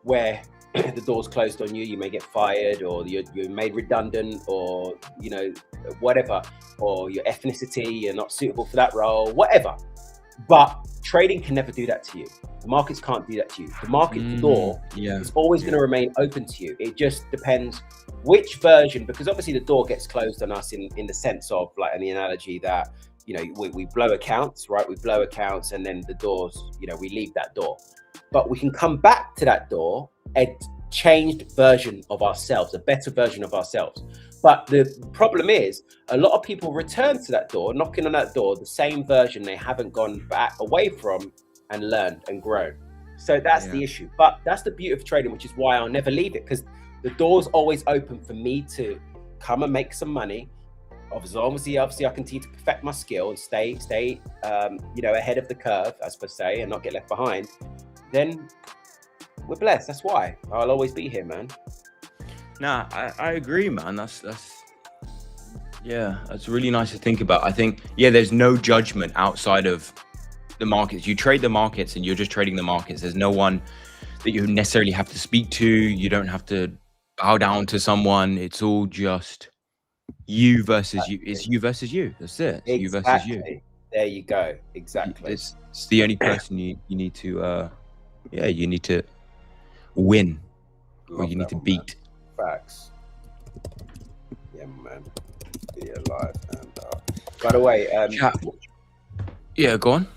where the door's closed on you, you may get fired, or you're made redundant, or, you know, whatever, or your ethnicity, you're not suitable for that role, whatever. But trading can never do that to you. The markets can't do that to you. The market door is always going to remain open to you. It just depends which version, because obviously the door gets closed on us in the sense of, like, in the analogy that, you know, we blow accounts, right? We blow accounts, and then the doors, you know, we leave that door. But we can come back to that door, a changed version of ourselves, a better version of ourselves. But the problem is, a lot of people return to that door, knocking on that door, the same version they haven't gone back away from and learned and grown. So that's the issue. But that's the beauty of trading, which is why I'll never leave it, because the door's always open for me to come and make some money. Obviously, I continue to perfect my skill and stay, you know, ahead of the curve, as per se, and not get left behind. Then we're blessed. That's why I'll always be here, man. Nah, I agree, man. That's really nice to think about. I think, there's no judgment outside of the markets. You trade the markets and you're just trading the markets. There's no one that you necessarily have to speak to. You don't have to bow down to someone. It's all just you versus you. It's you versus you. That's it. It's you versus you. There you go. Exactly. It's the only person you need to, you need to win, or you need to beat. Man. Facts. Yeah, man. Be alive. And by the way, go on.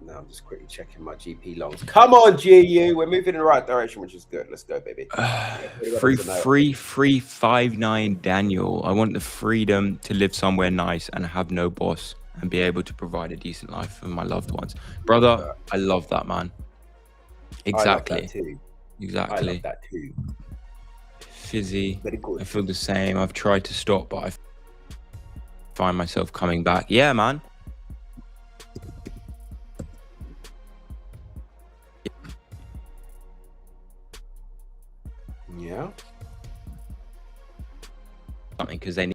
No, I'm just quickly checking my GP longs. Come on, GU. We're moving in the right direction, which is good. Let's go, baby. 359 Daniel. I want the freedom to live somewhere nice and have no boss, and be able to provide a decent life for my loved ones. Brother, I love that, man. Exactly. I love that too. Exactly. I love that too. Fizzy. I feel the same. I've tried to stop, but find myself coming back. Yeah, man. Yeah. Something because they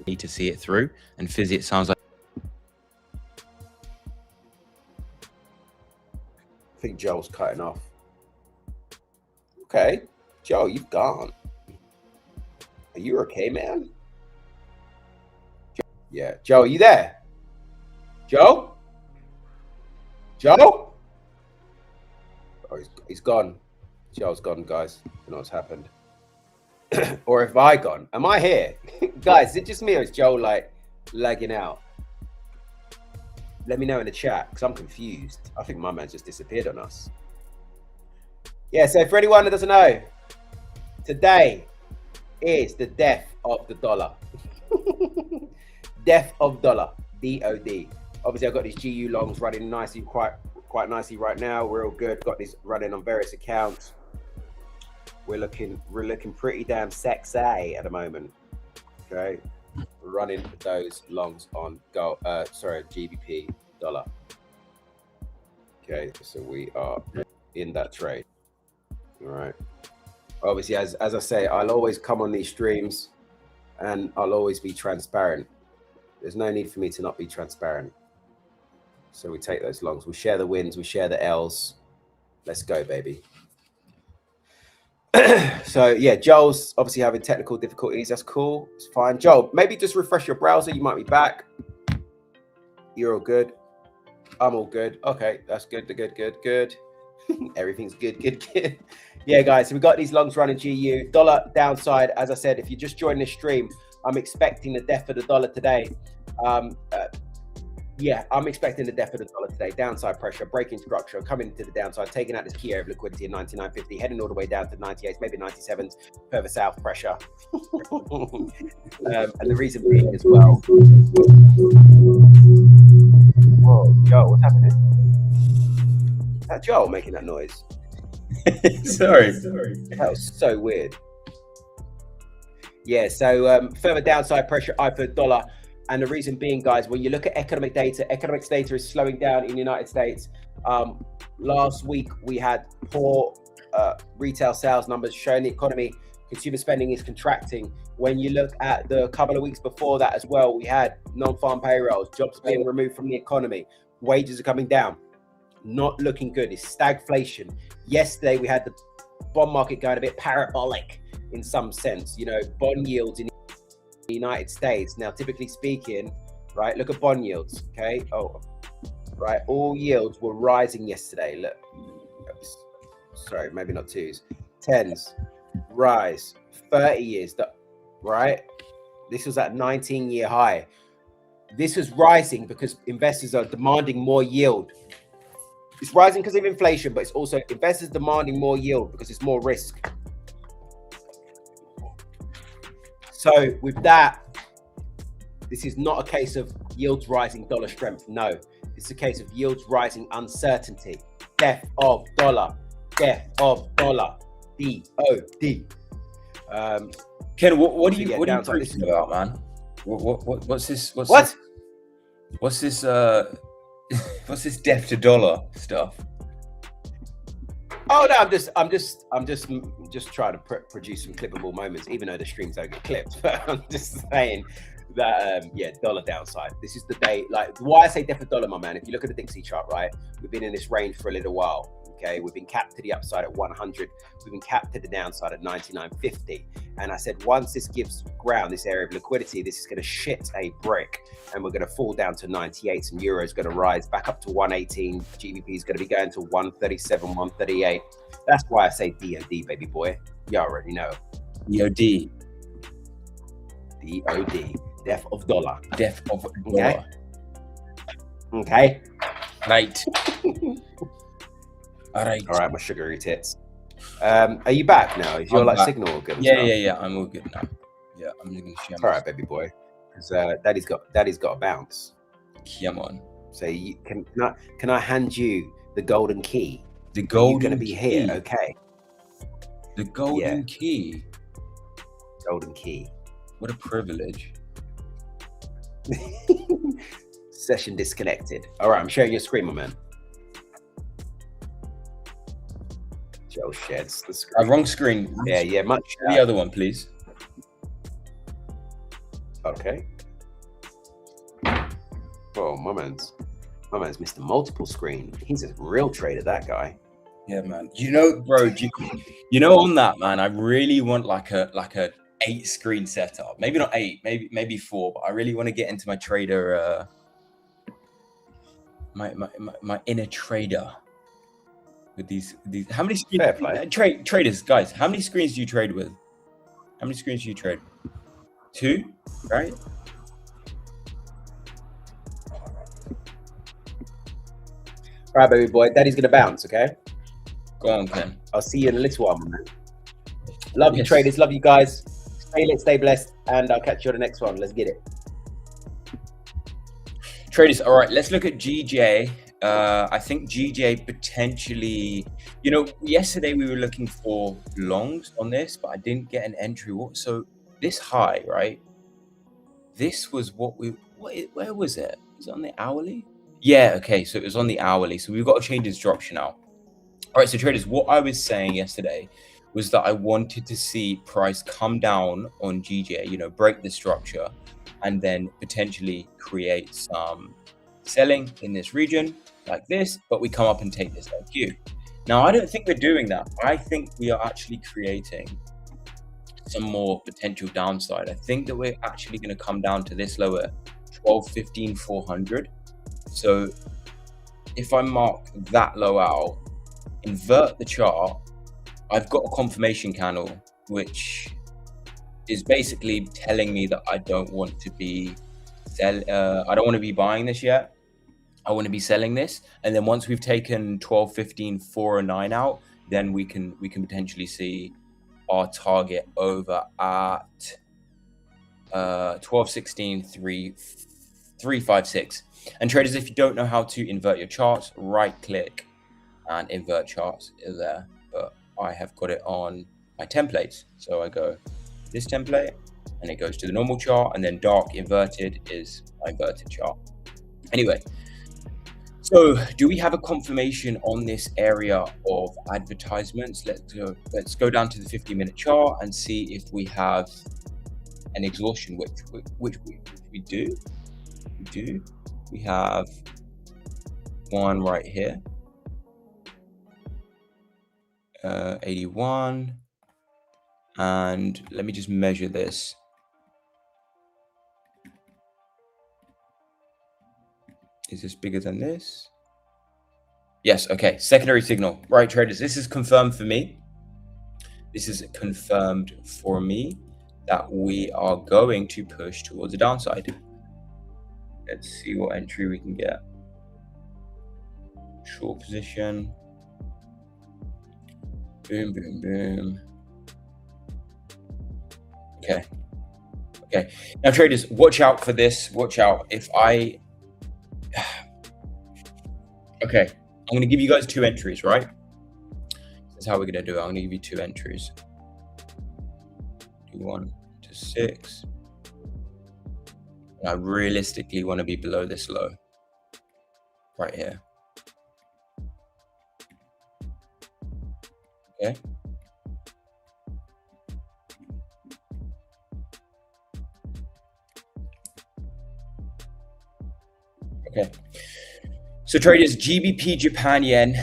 need to see it through. And Fizzy, it sounds like. I think Joel's cutting off. Okay. Joel, you've gone. Are you okay, man? Yeah. Joe, are you there? Joe? Joe? Oh, he's gone. Joe's gone, guys. I don't know what's happened. Or have I gone? Am I here? Guys, is it just me or is Joe like lagging out? Let me know in the chat because I'm confused. I think my man just disappeared on us. Yeah, so for anyone that doesn't know, today is the death of the dollar. Death of dollar, DOD. Obviously, I've got these GU longs running nicely, quite nicely right now. We're all good. Got this running on various accounts. We're looking pretty damn sexy at the moment. Okay, we're running those longs on GBP dollar. Okay, so we are in that trade. All right. Obviously, as I say, I'll always come on these streams and I'll always be transparent. There's no need for me to not be transparent. So we take those longs. We share the wins. We share the L's. Let's go, baby. So, yeah, Joel's obviously having technical difficulties. That's cool. It's fine. Joel, maybe just refresh your browser. You might be back. You're all good. I'm all good. Okay, that's good. Good. Everything's good. Yeah, guys, so we got these longs running GU. Dollar downside, as I said, if you just joined this stream, I'm expecting the death of the dollar today. Yeah, I'm expecting the death of the dollar today. Downside pressure, breaking structure, coming into the downside, taking out this key area of liquidity at 99.50, heading all the way down to 98s, maybe 97s, further south pressure. And the reason being as well. Whoa, Joe, what's happening? Is that Joel making that noise? Sorry. That was so weird. Yeah, so further downside pressure for dollar. And the reason being, guys, when you look at economics data is slowing down in the United States. Last week, we had poor retail sales numbers showing the economy, consumer spending is contracting. When you look at the couple of weeks before that as well, we had non-farm payrolls, jobs being removed from the economy, wages are coming down. Not looking good. It's stagflation. Yesterday, we had the bond market going a bit parabolic in some sense. You know, bond yields in the United States. Now, typically speaking, right, look at bond yields, okay? Oh, right, all yields were rising yesterday. Look, sorry, maybe not twos. 10s, rise, 30 years, right? This was at 19-year high. This was rising because investors are demanding more yield. It's rising because of inflation, but it's also investors demanding more yield because it's more risk. So with that, this is not a case of yields rising, dollar strength. No, it's a case of yields rising, uncertainty. Death of dollar. Death of dollar. D-O-D. Ken, what are you like preaching about, man? What's this? What? What's this? What's this death to dollar stuff? Oh no, I'm just trying to produce some clippable moments, even though the streams don't get clipped. But I'm just saying that yeah, dollar downside. This is the day. Like, why I say death of dollar, my man. If you look at the Dixie chart, right, we've been in this range for a little while. Okay, we've been capped to the upside at 100. We've been capped to the downside at 99.50. And I said, once this gives ground, this area of liquidity, this is going to shit a brick, and we're going to fall down to 98. And euro is going to rise back up to 118. GBP is going to be going to 137, 138. That's why I say DOD, baby boy. You already know. DOD. DOD. Death of dollar. Death of dollar. Okay. Right. All right, my sugary tits. Are you back now? Is your signal all good? Yeah. I'm all good now. Yeah, I'm just gonna share. All right, baby boy. Because daddy's got a bounce. Come on. So can I hand you the golden key? The golden You're gonna be key. here, okay? The golden key. Golden key. What a privilege. Session disconnected. All right, I'm sharing your screen, my man. Joe sheds the screen. Wrong screen. Yeah, much. The other one, please. Okay. Oh, my man's Mr. Multiple Screen. He's a real trader, that guy. Yeah, man. You know, bro. You know, on that, man, I really want like a 8 screen setup. Maybe not 8, maybe 4. But I really want to get into my trader, my inner trader with these. How many screens? Fair play. Traders, guys. How many screens do you trade with? How many screens do you trade? 2, right? All right, baby boy. Daddy's gonna bounce. Okay. Go on, Ken. I'll see you in a little while, man. Love you, Yes. traders. Love you guys. Stay lit, stay blessed, and I'll catch you on the next one. Let's get it. Traders, all right, let's look at GJ. I think GJ potentially, you know, yesterday we were looking for longs on this, but I didn't get an entry. So this high, right? This was where was it? Was it on the hourly? Yeah, okay, so it was on the hourly. So we've got to change this option now. All right, so traders, what I was saying yesterday was that I wanted to see price come down on GJ, you know, break the structure, and then potentially create some selling in this region like this, but we come up and take this LQ. Now, I don't think we're doing that. I think we are actually creating some more potential downside. I think that we're actually going to come down to this lower 12.15.400. So if I mark that low out, invert the chart, I've got a confirmation candle, which is basically telling me that I don't want to be I don't want to be buying this yet. I want to be selling this, and then once we've taken 12.15.409 out, then we can potentially see our target over at 12.16.356. And traders, if you don't know how to invert your charts, right click and invert charts is there. But I have got it on my templates. So I go this template and it goes to the normal chart, and then dark inverted is my inverted chart. Anyway, so do we have a confirmation on this area of advertisements? Let's go down to the 50-minute chart and see if we have an exhaustion, which we do. We have one right here, 81, and let me just measure this. Is this bigger than this? Yes, okay, secondary signal. Right, traders, this is confirmed for me. This is confirmed for me that we are going to push towards the downside. Let's see what entry we can get. Short position. Boom, boom, boom. Okay. Okay. Now, traders, watch out for this. Watch out. Okay. I'm going to give you guys 2 entries, right? This is how we're going to do it. I'm going to give you 2 entries. Do 1 to 6. I realistically want to be below this low right here. Okay. Okay. So traders, GBP, Japan yen,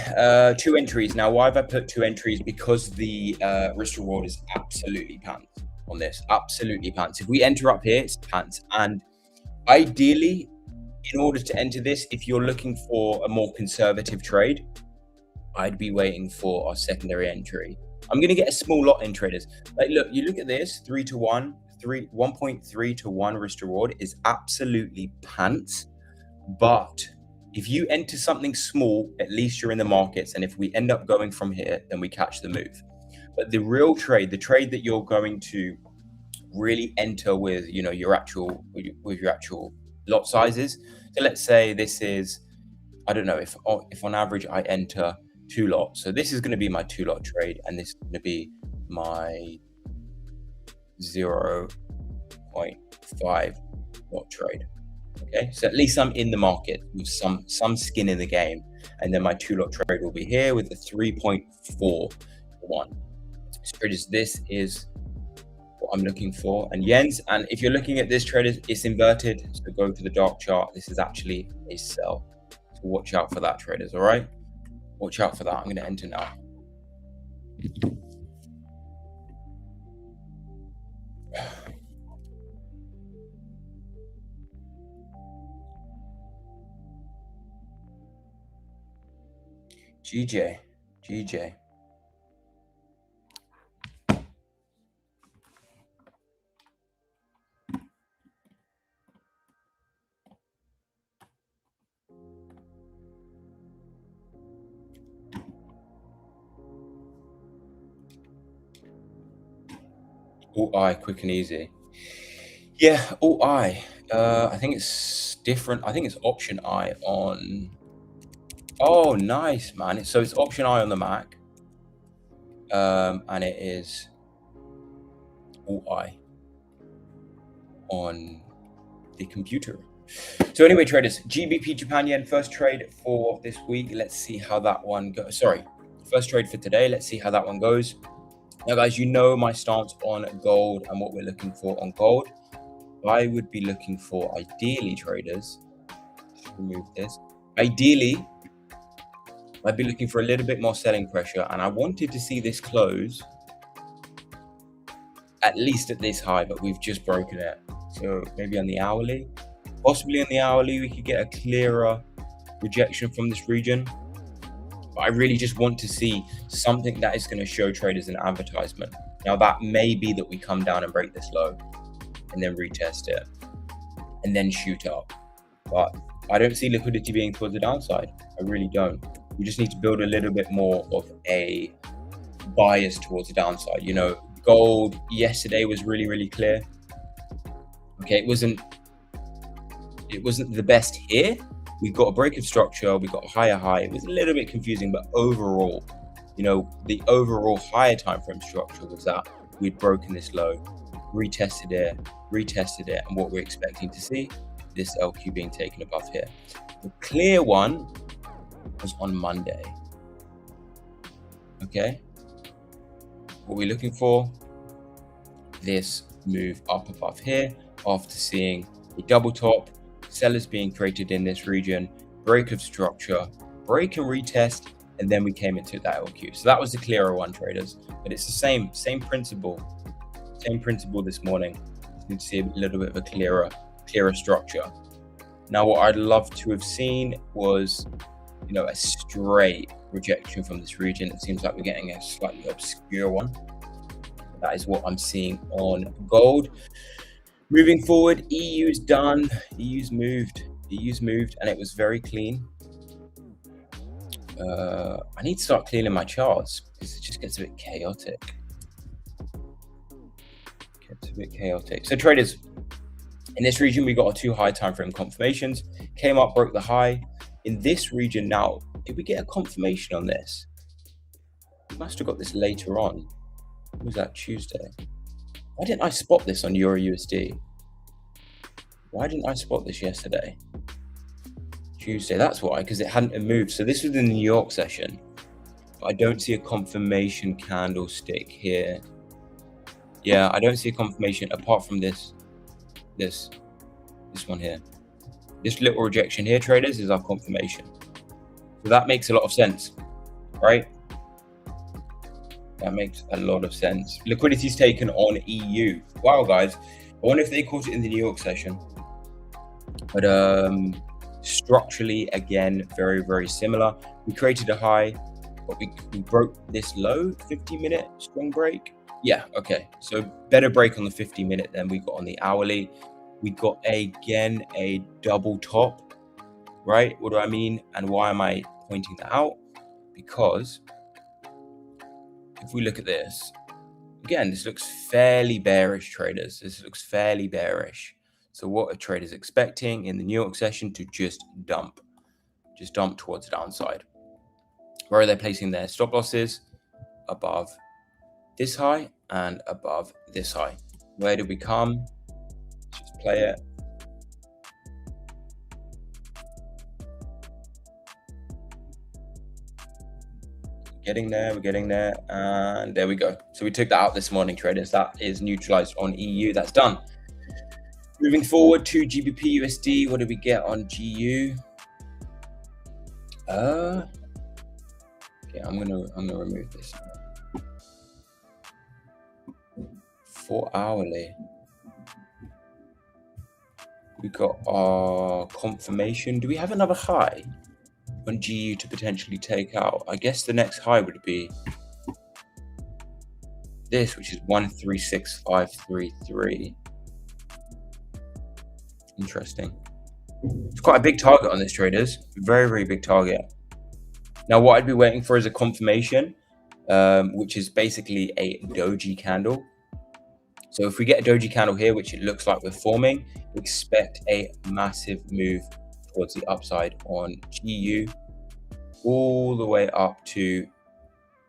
2 entries. Now, why have I put 2 entries? Because the risk reward is absolutely pants on this. Absolutely pants. If we enter up here, it's pants. And ideally, in order to enter this, if you're looking for a more conservative trade, I'd be waiting for our secondary entry. I'm going to get a small lot in, traders. Like, look, you look at this, 3 to 1, 1.3 to 1 risk reward is absolutely pants. But if you enter something small, at least you're in the markets. And if we end up going from here, then we catch the move. But the real trade, the trade that you're going to really enter with, you know, your actual lot sizes. So let's say this is, I don't know, if on average I enter 2 lots. So this is going to be my 2 lot trade, and this is going to be my 0.5 lot trade. Okay, so at least I'm in the market with some skin in the game. And then my 2-lot trade will be here with the 3.4 1. So traders, this is what I'm looking for. And Jens, and if you're looking at this, traders, it's inverted. So go to the dark chart. This is actually a sell. So watch out for that, traders. All right, watch out for that. I'm going to enter now. GJ. All I, quick and easy. Yeah, all I. I think it's different. I think it's option I on. Oh, nice, man. It's option I on the Mac. And it is all I on the computer. So anyway, traders, GBP Japan Yen first trade for this week. Let's see how that one goes. Sorry, first trade for today. Let's see how that one goes. Now, guys, you know my stance on gold and what we're looking for on gold. I would be looking for, ideally, traders, just remove this. Ideally, I'd be looking for a little bit more selling pressure, and I wanted to see this close at least at this high, but we've just broken it. So maybe on the hourly, possibly on the hourly, we could get a clearer rejection from this region. But I really just want to see something that is going to show traders an advertisement. Now, that may be that we come down and break this low and then retest it and then shoot up. But I don't see liquidity being towards the downside. I really don't. We just need to build a little bit more of a bias towards the downside. You know, gold yesterday was really, really clear. Okay, it wasn't the best here. We got a break of structure, we got a higher high. It was a little bit confusing, but overall, you know, the overall higher time frame structure was that we'd broken this low, retested it, and what we're expecting to see, this LQ being taken above here. The clear one was on Monday. Okay, what we're looking for, this move up above here after seeing a double top, sellers being created in this region, break of structure, break and retest, and then we came into that LQ. So that was the clearer one, traders, but it's the same principle this morning. You can see a little bit of a clearer structure. Now, what I'd love to have seen was, you know, a straight rejection from this region. It seems like we're getting a slightly obscure one. That is what I'm seeing on gold. Moving forward, EU's done. EU's moved, and it was very clean. I need to start cleaning my charts because it just gets a bit chaotic. So traders, in this region, we got our 2 high time frame confirmations. Came up, broke the high. In this region now, did we get a confirmation on this? We must have got this later on. What was that, Tuesday? Why didn't I spot this on Euro USD? Why didn't I spot this yesterday? Tuesday, that's why, because it hadn't moved. So this was in the New York session. But I don't see a confirmation candlestick here. Yeah, I don't see a confirmation apart from this one here. This little rejection here, traders, is our confirmation. So that makes a lot of sense, right? That makes a lot of sense. Liquidity's taken on EU. Wow, guys. I wonder if they caught it in the New York session. But structurally, again, very, very similar. We created a high, but we broke this low, 50-minute strong break. Yeah, okay. So better break on the 50-minute than we got on the hourly. We got, again, a double top, right? What do I mean? And why am I pointing that out? Because if we look at this, again, this looks fairly bearish, traders. This looks fairly bearish. So what are traders expecting in the New York session? To just dump towards the downside. Where are they placing their stop losses? Above this high and above this high. Where did we come? Just play it. getting there, and there we go. So we took that out this morning, traders. That is neutralized on EU. That's done. Moving forward to GBP USD, what did we get on GU? Okay, I'm gonna remove this. 4 hourly. We got our confirmation. Do we have another high on GU to potentially take out? I guess the next high would be this, which is 136533. Interesting. It's quite a big target on this, traders. Very, very big target. Now, what I'd be waiting for is a confirmation, which is basically a doji candle. So if we get a doji candle here, which it looks like we're forming, expect a massive move towards the upside on GU, all the way up to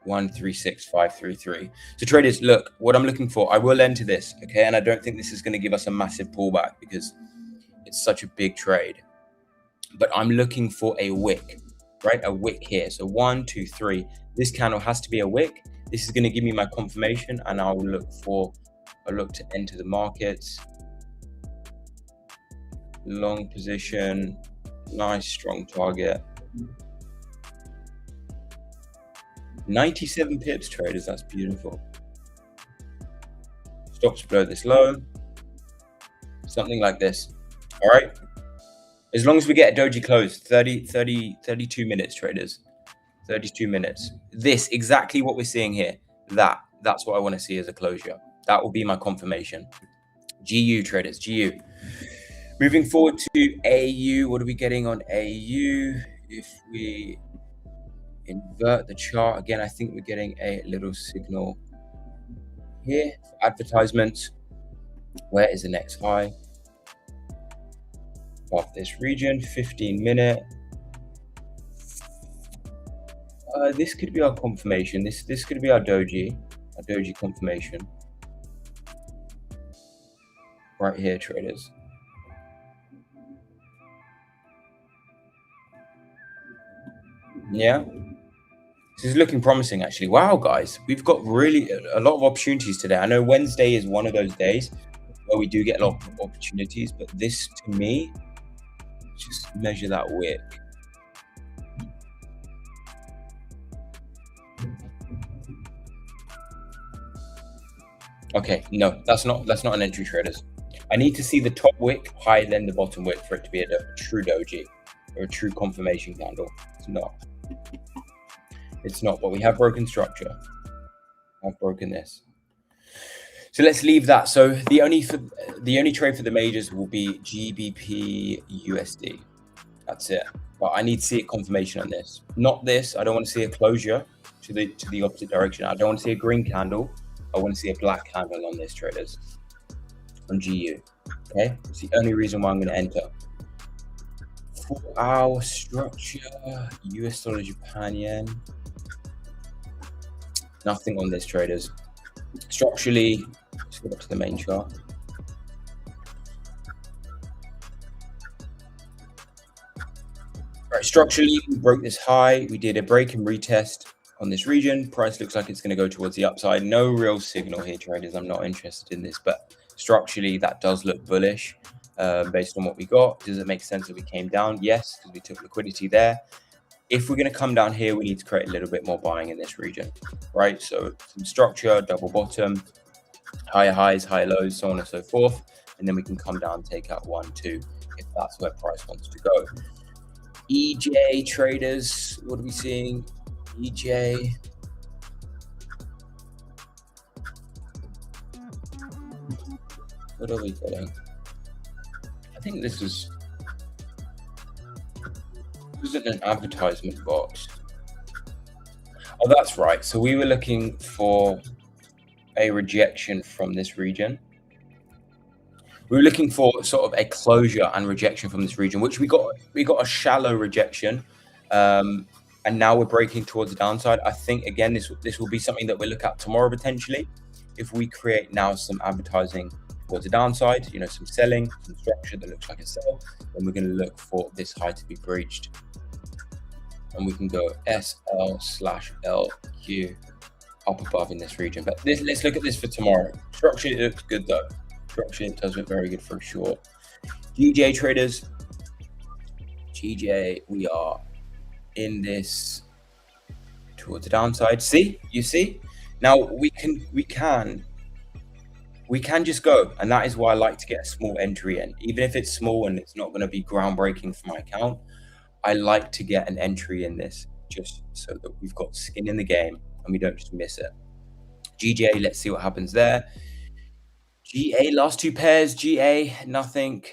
136533. So traders, look, what I'm looking for, I will enter this, okay? And I don't think this is going to give us a massive pullback because it's such a big trade. But I'm looking for a wick, right? A wick here. So 1, 2, 3. This candle has to be a wick. This is going to give me my confirmation, and I'll look to enter the markets. Long position, nice strong target. 97 pips, traders, that's beautiful. Stops below this low, something like this. All right, as long as we get a doji close, 32 minutes, traders, 32 minutes. This, exactly what we're seeing here, that's what I want to see as a closure. That will be my confirmation. GU, traders, GU. Moving forward to AU, what are we getting on AU? If we invert the chart again, I think we're getting a little signal here for advertisements. Where is the next high? Off this region, 15-minute. This could be our confirmation. This could be our doji confirmation. Right here, traders. Yeah, this is looking promising, actually. Wow, guys, we've got really a lot of opportunities today. I know Wednesday is one of those days where we do get a lot of opportunities, but this, to me, just measure that wick. Okay, no, that's not an entry, traders. I need to see the top wick higher than the bottom wick for it to be a true doji or a true confirmation candle. It's not, but we have broken structure. I've broken this. So let's leave that. So the only trade for the majors will be GBP USD. That's it. But I need to see a confirmation on this. Not this. I don't want to see a closure to the opposite direction. I don't want to see a green candle. I want to see a black candle on this, traders. On GU. Okay? It's the only reason why I'm going to enter. 4-hour structure, US dollar, Japan yen. Nothing on this, traders. Structurally, let's go back to the main chart. Right, structurally, we broke this high. We did a break and retest on this region. Price looks like it's going to go towards the upside. No real signal here, traders. I'm not interested in this, but structurally, that does look bullish. Based on what we got. Does it make sense that we came down? Yes, because we took liquidity there. If we're going to come down here, we need to create a little bit more buying in this region, right? So some structure, double bottom, higher highs, higher lows, so on and so forth. And then we can come down, take out 1, 2, if that's where price wants to go. EJ traders, what are we seeing? EJ. What are we getting? I think this isn't an advertisement box. Oh, that's right. So we were looking for a rejection from this region. We were looking for sort of a closure and rejection from this region, which we got a shallow rejection. And now we're breaking towards the downside. I think, again, this will be something that we'll look at tomorrow potentially. If we create now some advertising towards the downside, some selling, some structure that looks like a sell, then we're going to look for this high to be breached. and we can go SL/LQ up above in this region. But let's look at this for tomorrow. Structure, it looks good though. Structure, it does look very good for sure. GJ traders, GJ, we are in this towards the downside. See, you see? Now we can just go, and that is why I like to get a small entry in, even if it's small and it's not going to be groundbreaking for my account. I like to get an entry in this just so that we've got skin in the game and we don't just miss it. GJ, let's see what happens there. GA, last two pairs, GA, nothing.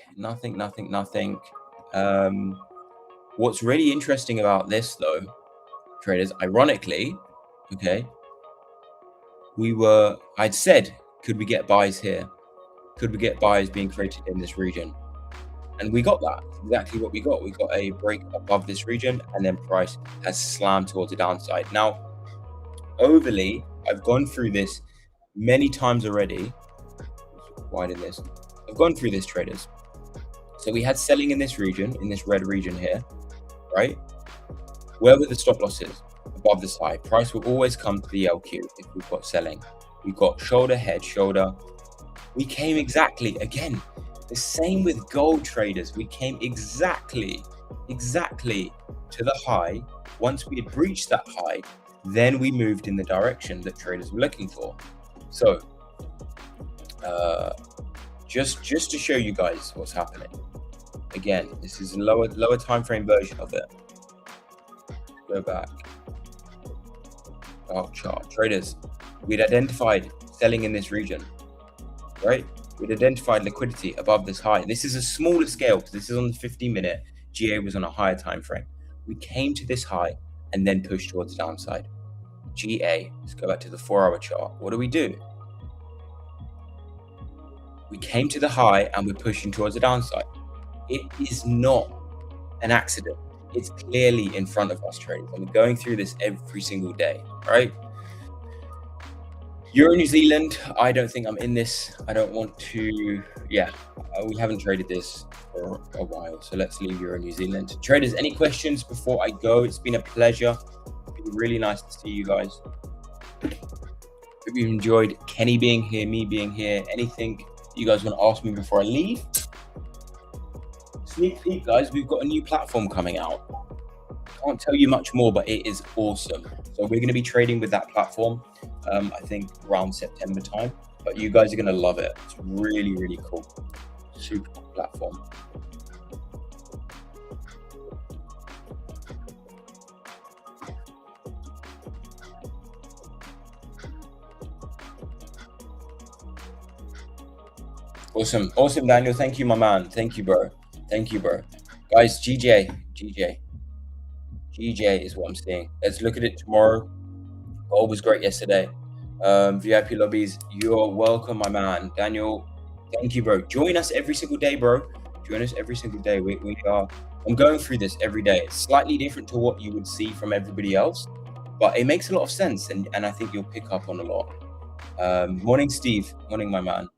What's really interesting about this though, traders, ironically, okay, I'd said, could we get buys here? Could we get buys being created in this region? And we got that, exactly what we got. We got a break above this region and then price has slammed towards the downside. Now, overly, I've gone through this many times already. Widen this. I've gone through this, traders. So we had selling in this region, in this red region here, right? Where were the stop losses? Above this high. Price will always come to the LQ if we've got selling. We've got shoulder, head, shoulder. We came exactly, again, the same with gold, traders. We came exactly to the high. Once we had breached that high, then we moved in the direction that traders were looking for. So just to show you guys what's happening. Again, this is a lower time frame version of it. Go back. Dark chart. Traders, we'd identified selling in this region, right? We'd identified liquidity above this high. This is a smaller scale because this is on the 15-minute. GA was on a higher time frame. We came to this high and then pushed towards the downside. GA, let's go back to the 4-hour chart. What do? We came to the high and we're pushing towards the downside. It is not an accident. It's clearly in front of us, traders. I'm going through this every single day, right? Euro New Zealand, I don't think I'm in this. I don't want to, we haven't traded this for a while. So let's leave Euro New Zealand. Traders, any questions before I go? It's been a pleasure. It's been really nice to see you guys. Hope you enjoyed Kenny being here, me being here. Anything you guys want to ask me before I leave? Sneak peek, guys, we've got a new platform coming out. Can't tell you much more, but it is awesome. So we're going to be trading with that platform, I think around September time, but you guys are going to love it. It's really, really cool. Super cool platform. Awesome, Daniel. Thank you, my man. Thank you, bro. Guys, GJ is what I'm seeing. Let's look at it tomorrow. Gold was great yesterday. VIP lobbies, you're welcome, my man. Daniel, thank you, bro. Join us every single day, bro. Join us every single day. We are. I'm going through this every day. It's slightly different to what you would see from everybody else, but it makes a lot of sense, and I think you'll pick up on a lot. Morning, Steve. Morning, my man.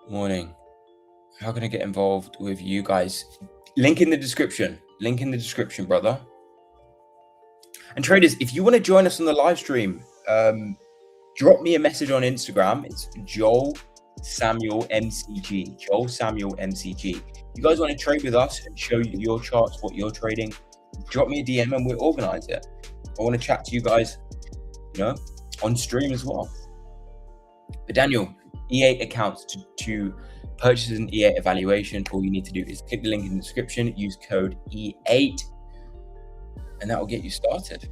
Morning. How can I get involved with you guys? Link in the description, brother. And traders, if you want to join us on the live stream, drop me a message on Instagram. It's Joel Samuel MCG. You guys want to trade with us and show your charts, what you're trading? Drop me a DM and we'll organize it. I want to chat to you guys, on stream as well. But Daniel, E8 accounts to purchase an E8 evaluation, all you need to do is click the link in the description, use code E8, and that will get you started.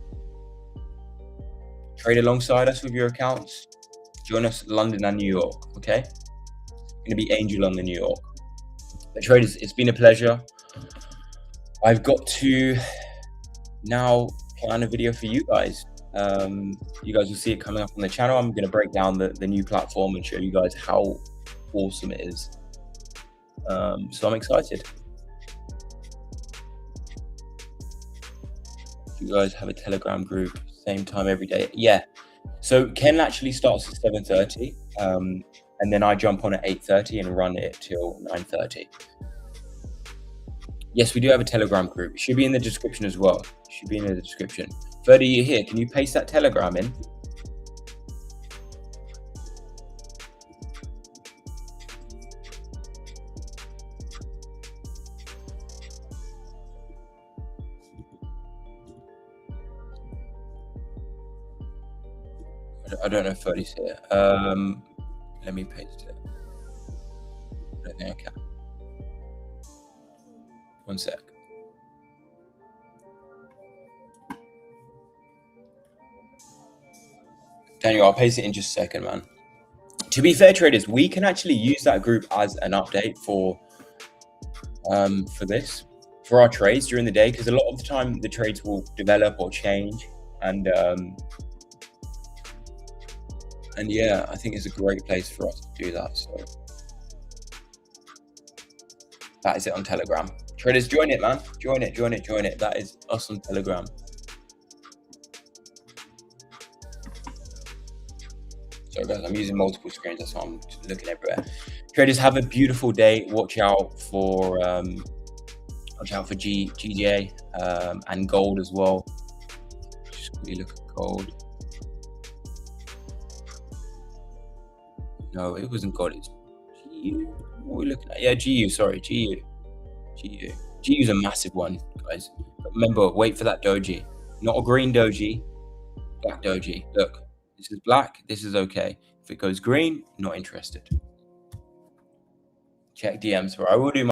Trade alongside us with your accounts. Join us London and New York, okay? It's going to be Angel on the New York. But traders, it's been a pleasure. I've got to now plan a video for you guys. You guys will see it coming up on the channel. I'm going to break down the new platform and show you guys how awesome it is. So I'm excited. You guys have a Telegram group, same time every day. Yeah. So Ken actually starts at 7:30, and then I jump on at 8:30 and run it till 9:30. Yes, we do have a Telegram group. It should be in the description as well. It should be in the description. 30, you're here. Can you paste that Telegram in? I don't know if 30's here. Let me paste it. I don't think I can. One sec. Daniel, I'll paste it in just a second, man. To be fair, traders, we can actually use that group as an update for this, for our trades during the day, because a lot of the time the trades will develop or change, and yeah, I think it's a great place for us to do that. So that is it on Telegram. Traders, join it, man. Join it. That is us on Telegram. Sorry guys, I'm using multiple screens, that's why I'm looking everywhere. Traders, have a beautiful day. Watch out for GDA and gold as well. Just quickly look at gold. No, it wasn't gold, it's GU. What are we looking at? Yeah, GU, sorry, GU. GU's a massive one, guys. But remember, wait for that doji. Not a green doji, black doji. Look, this is black, this is okay. If it goes green, not interested. Check DMs, where I will do my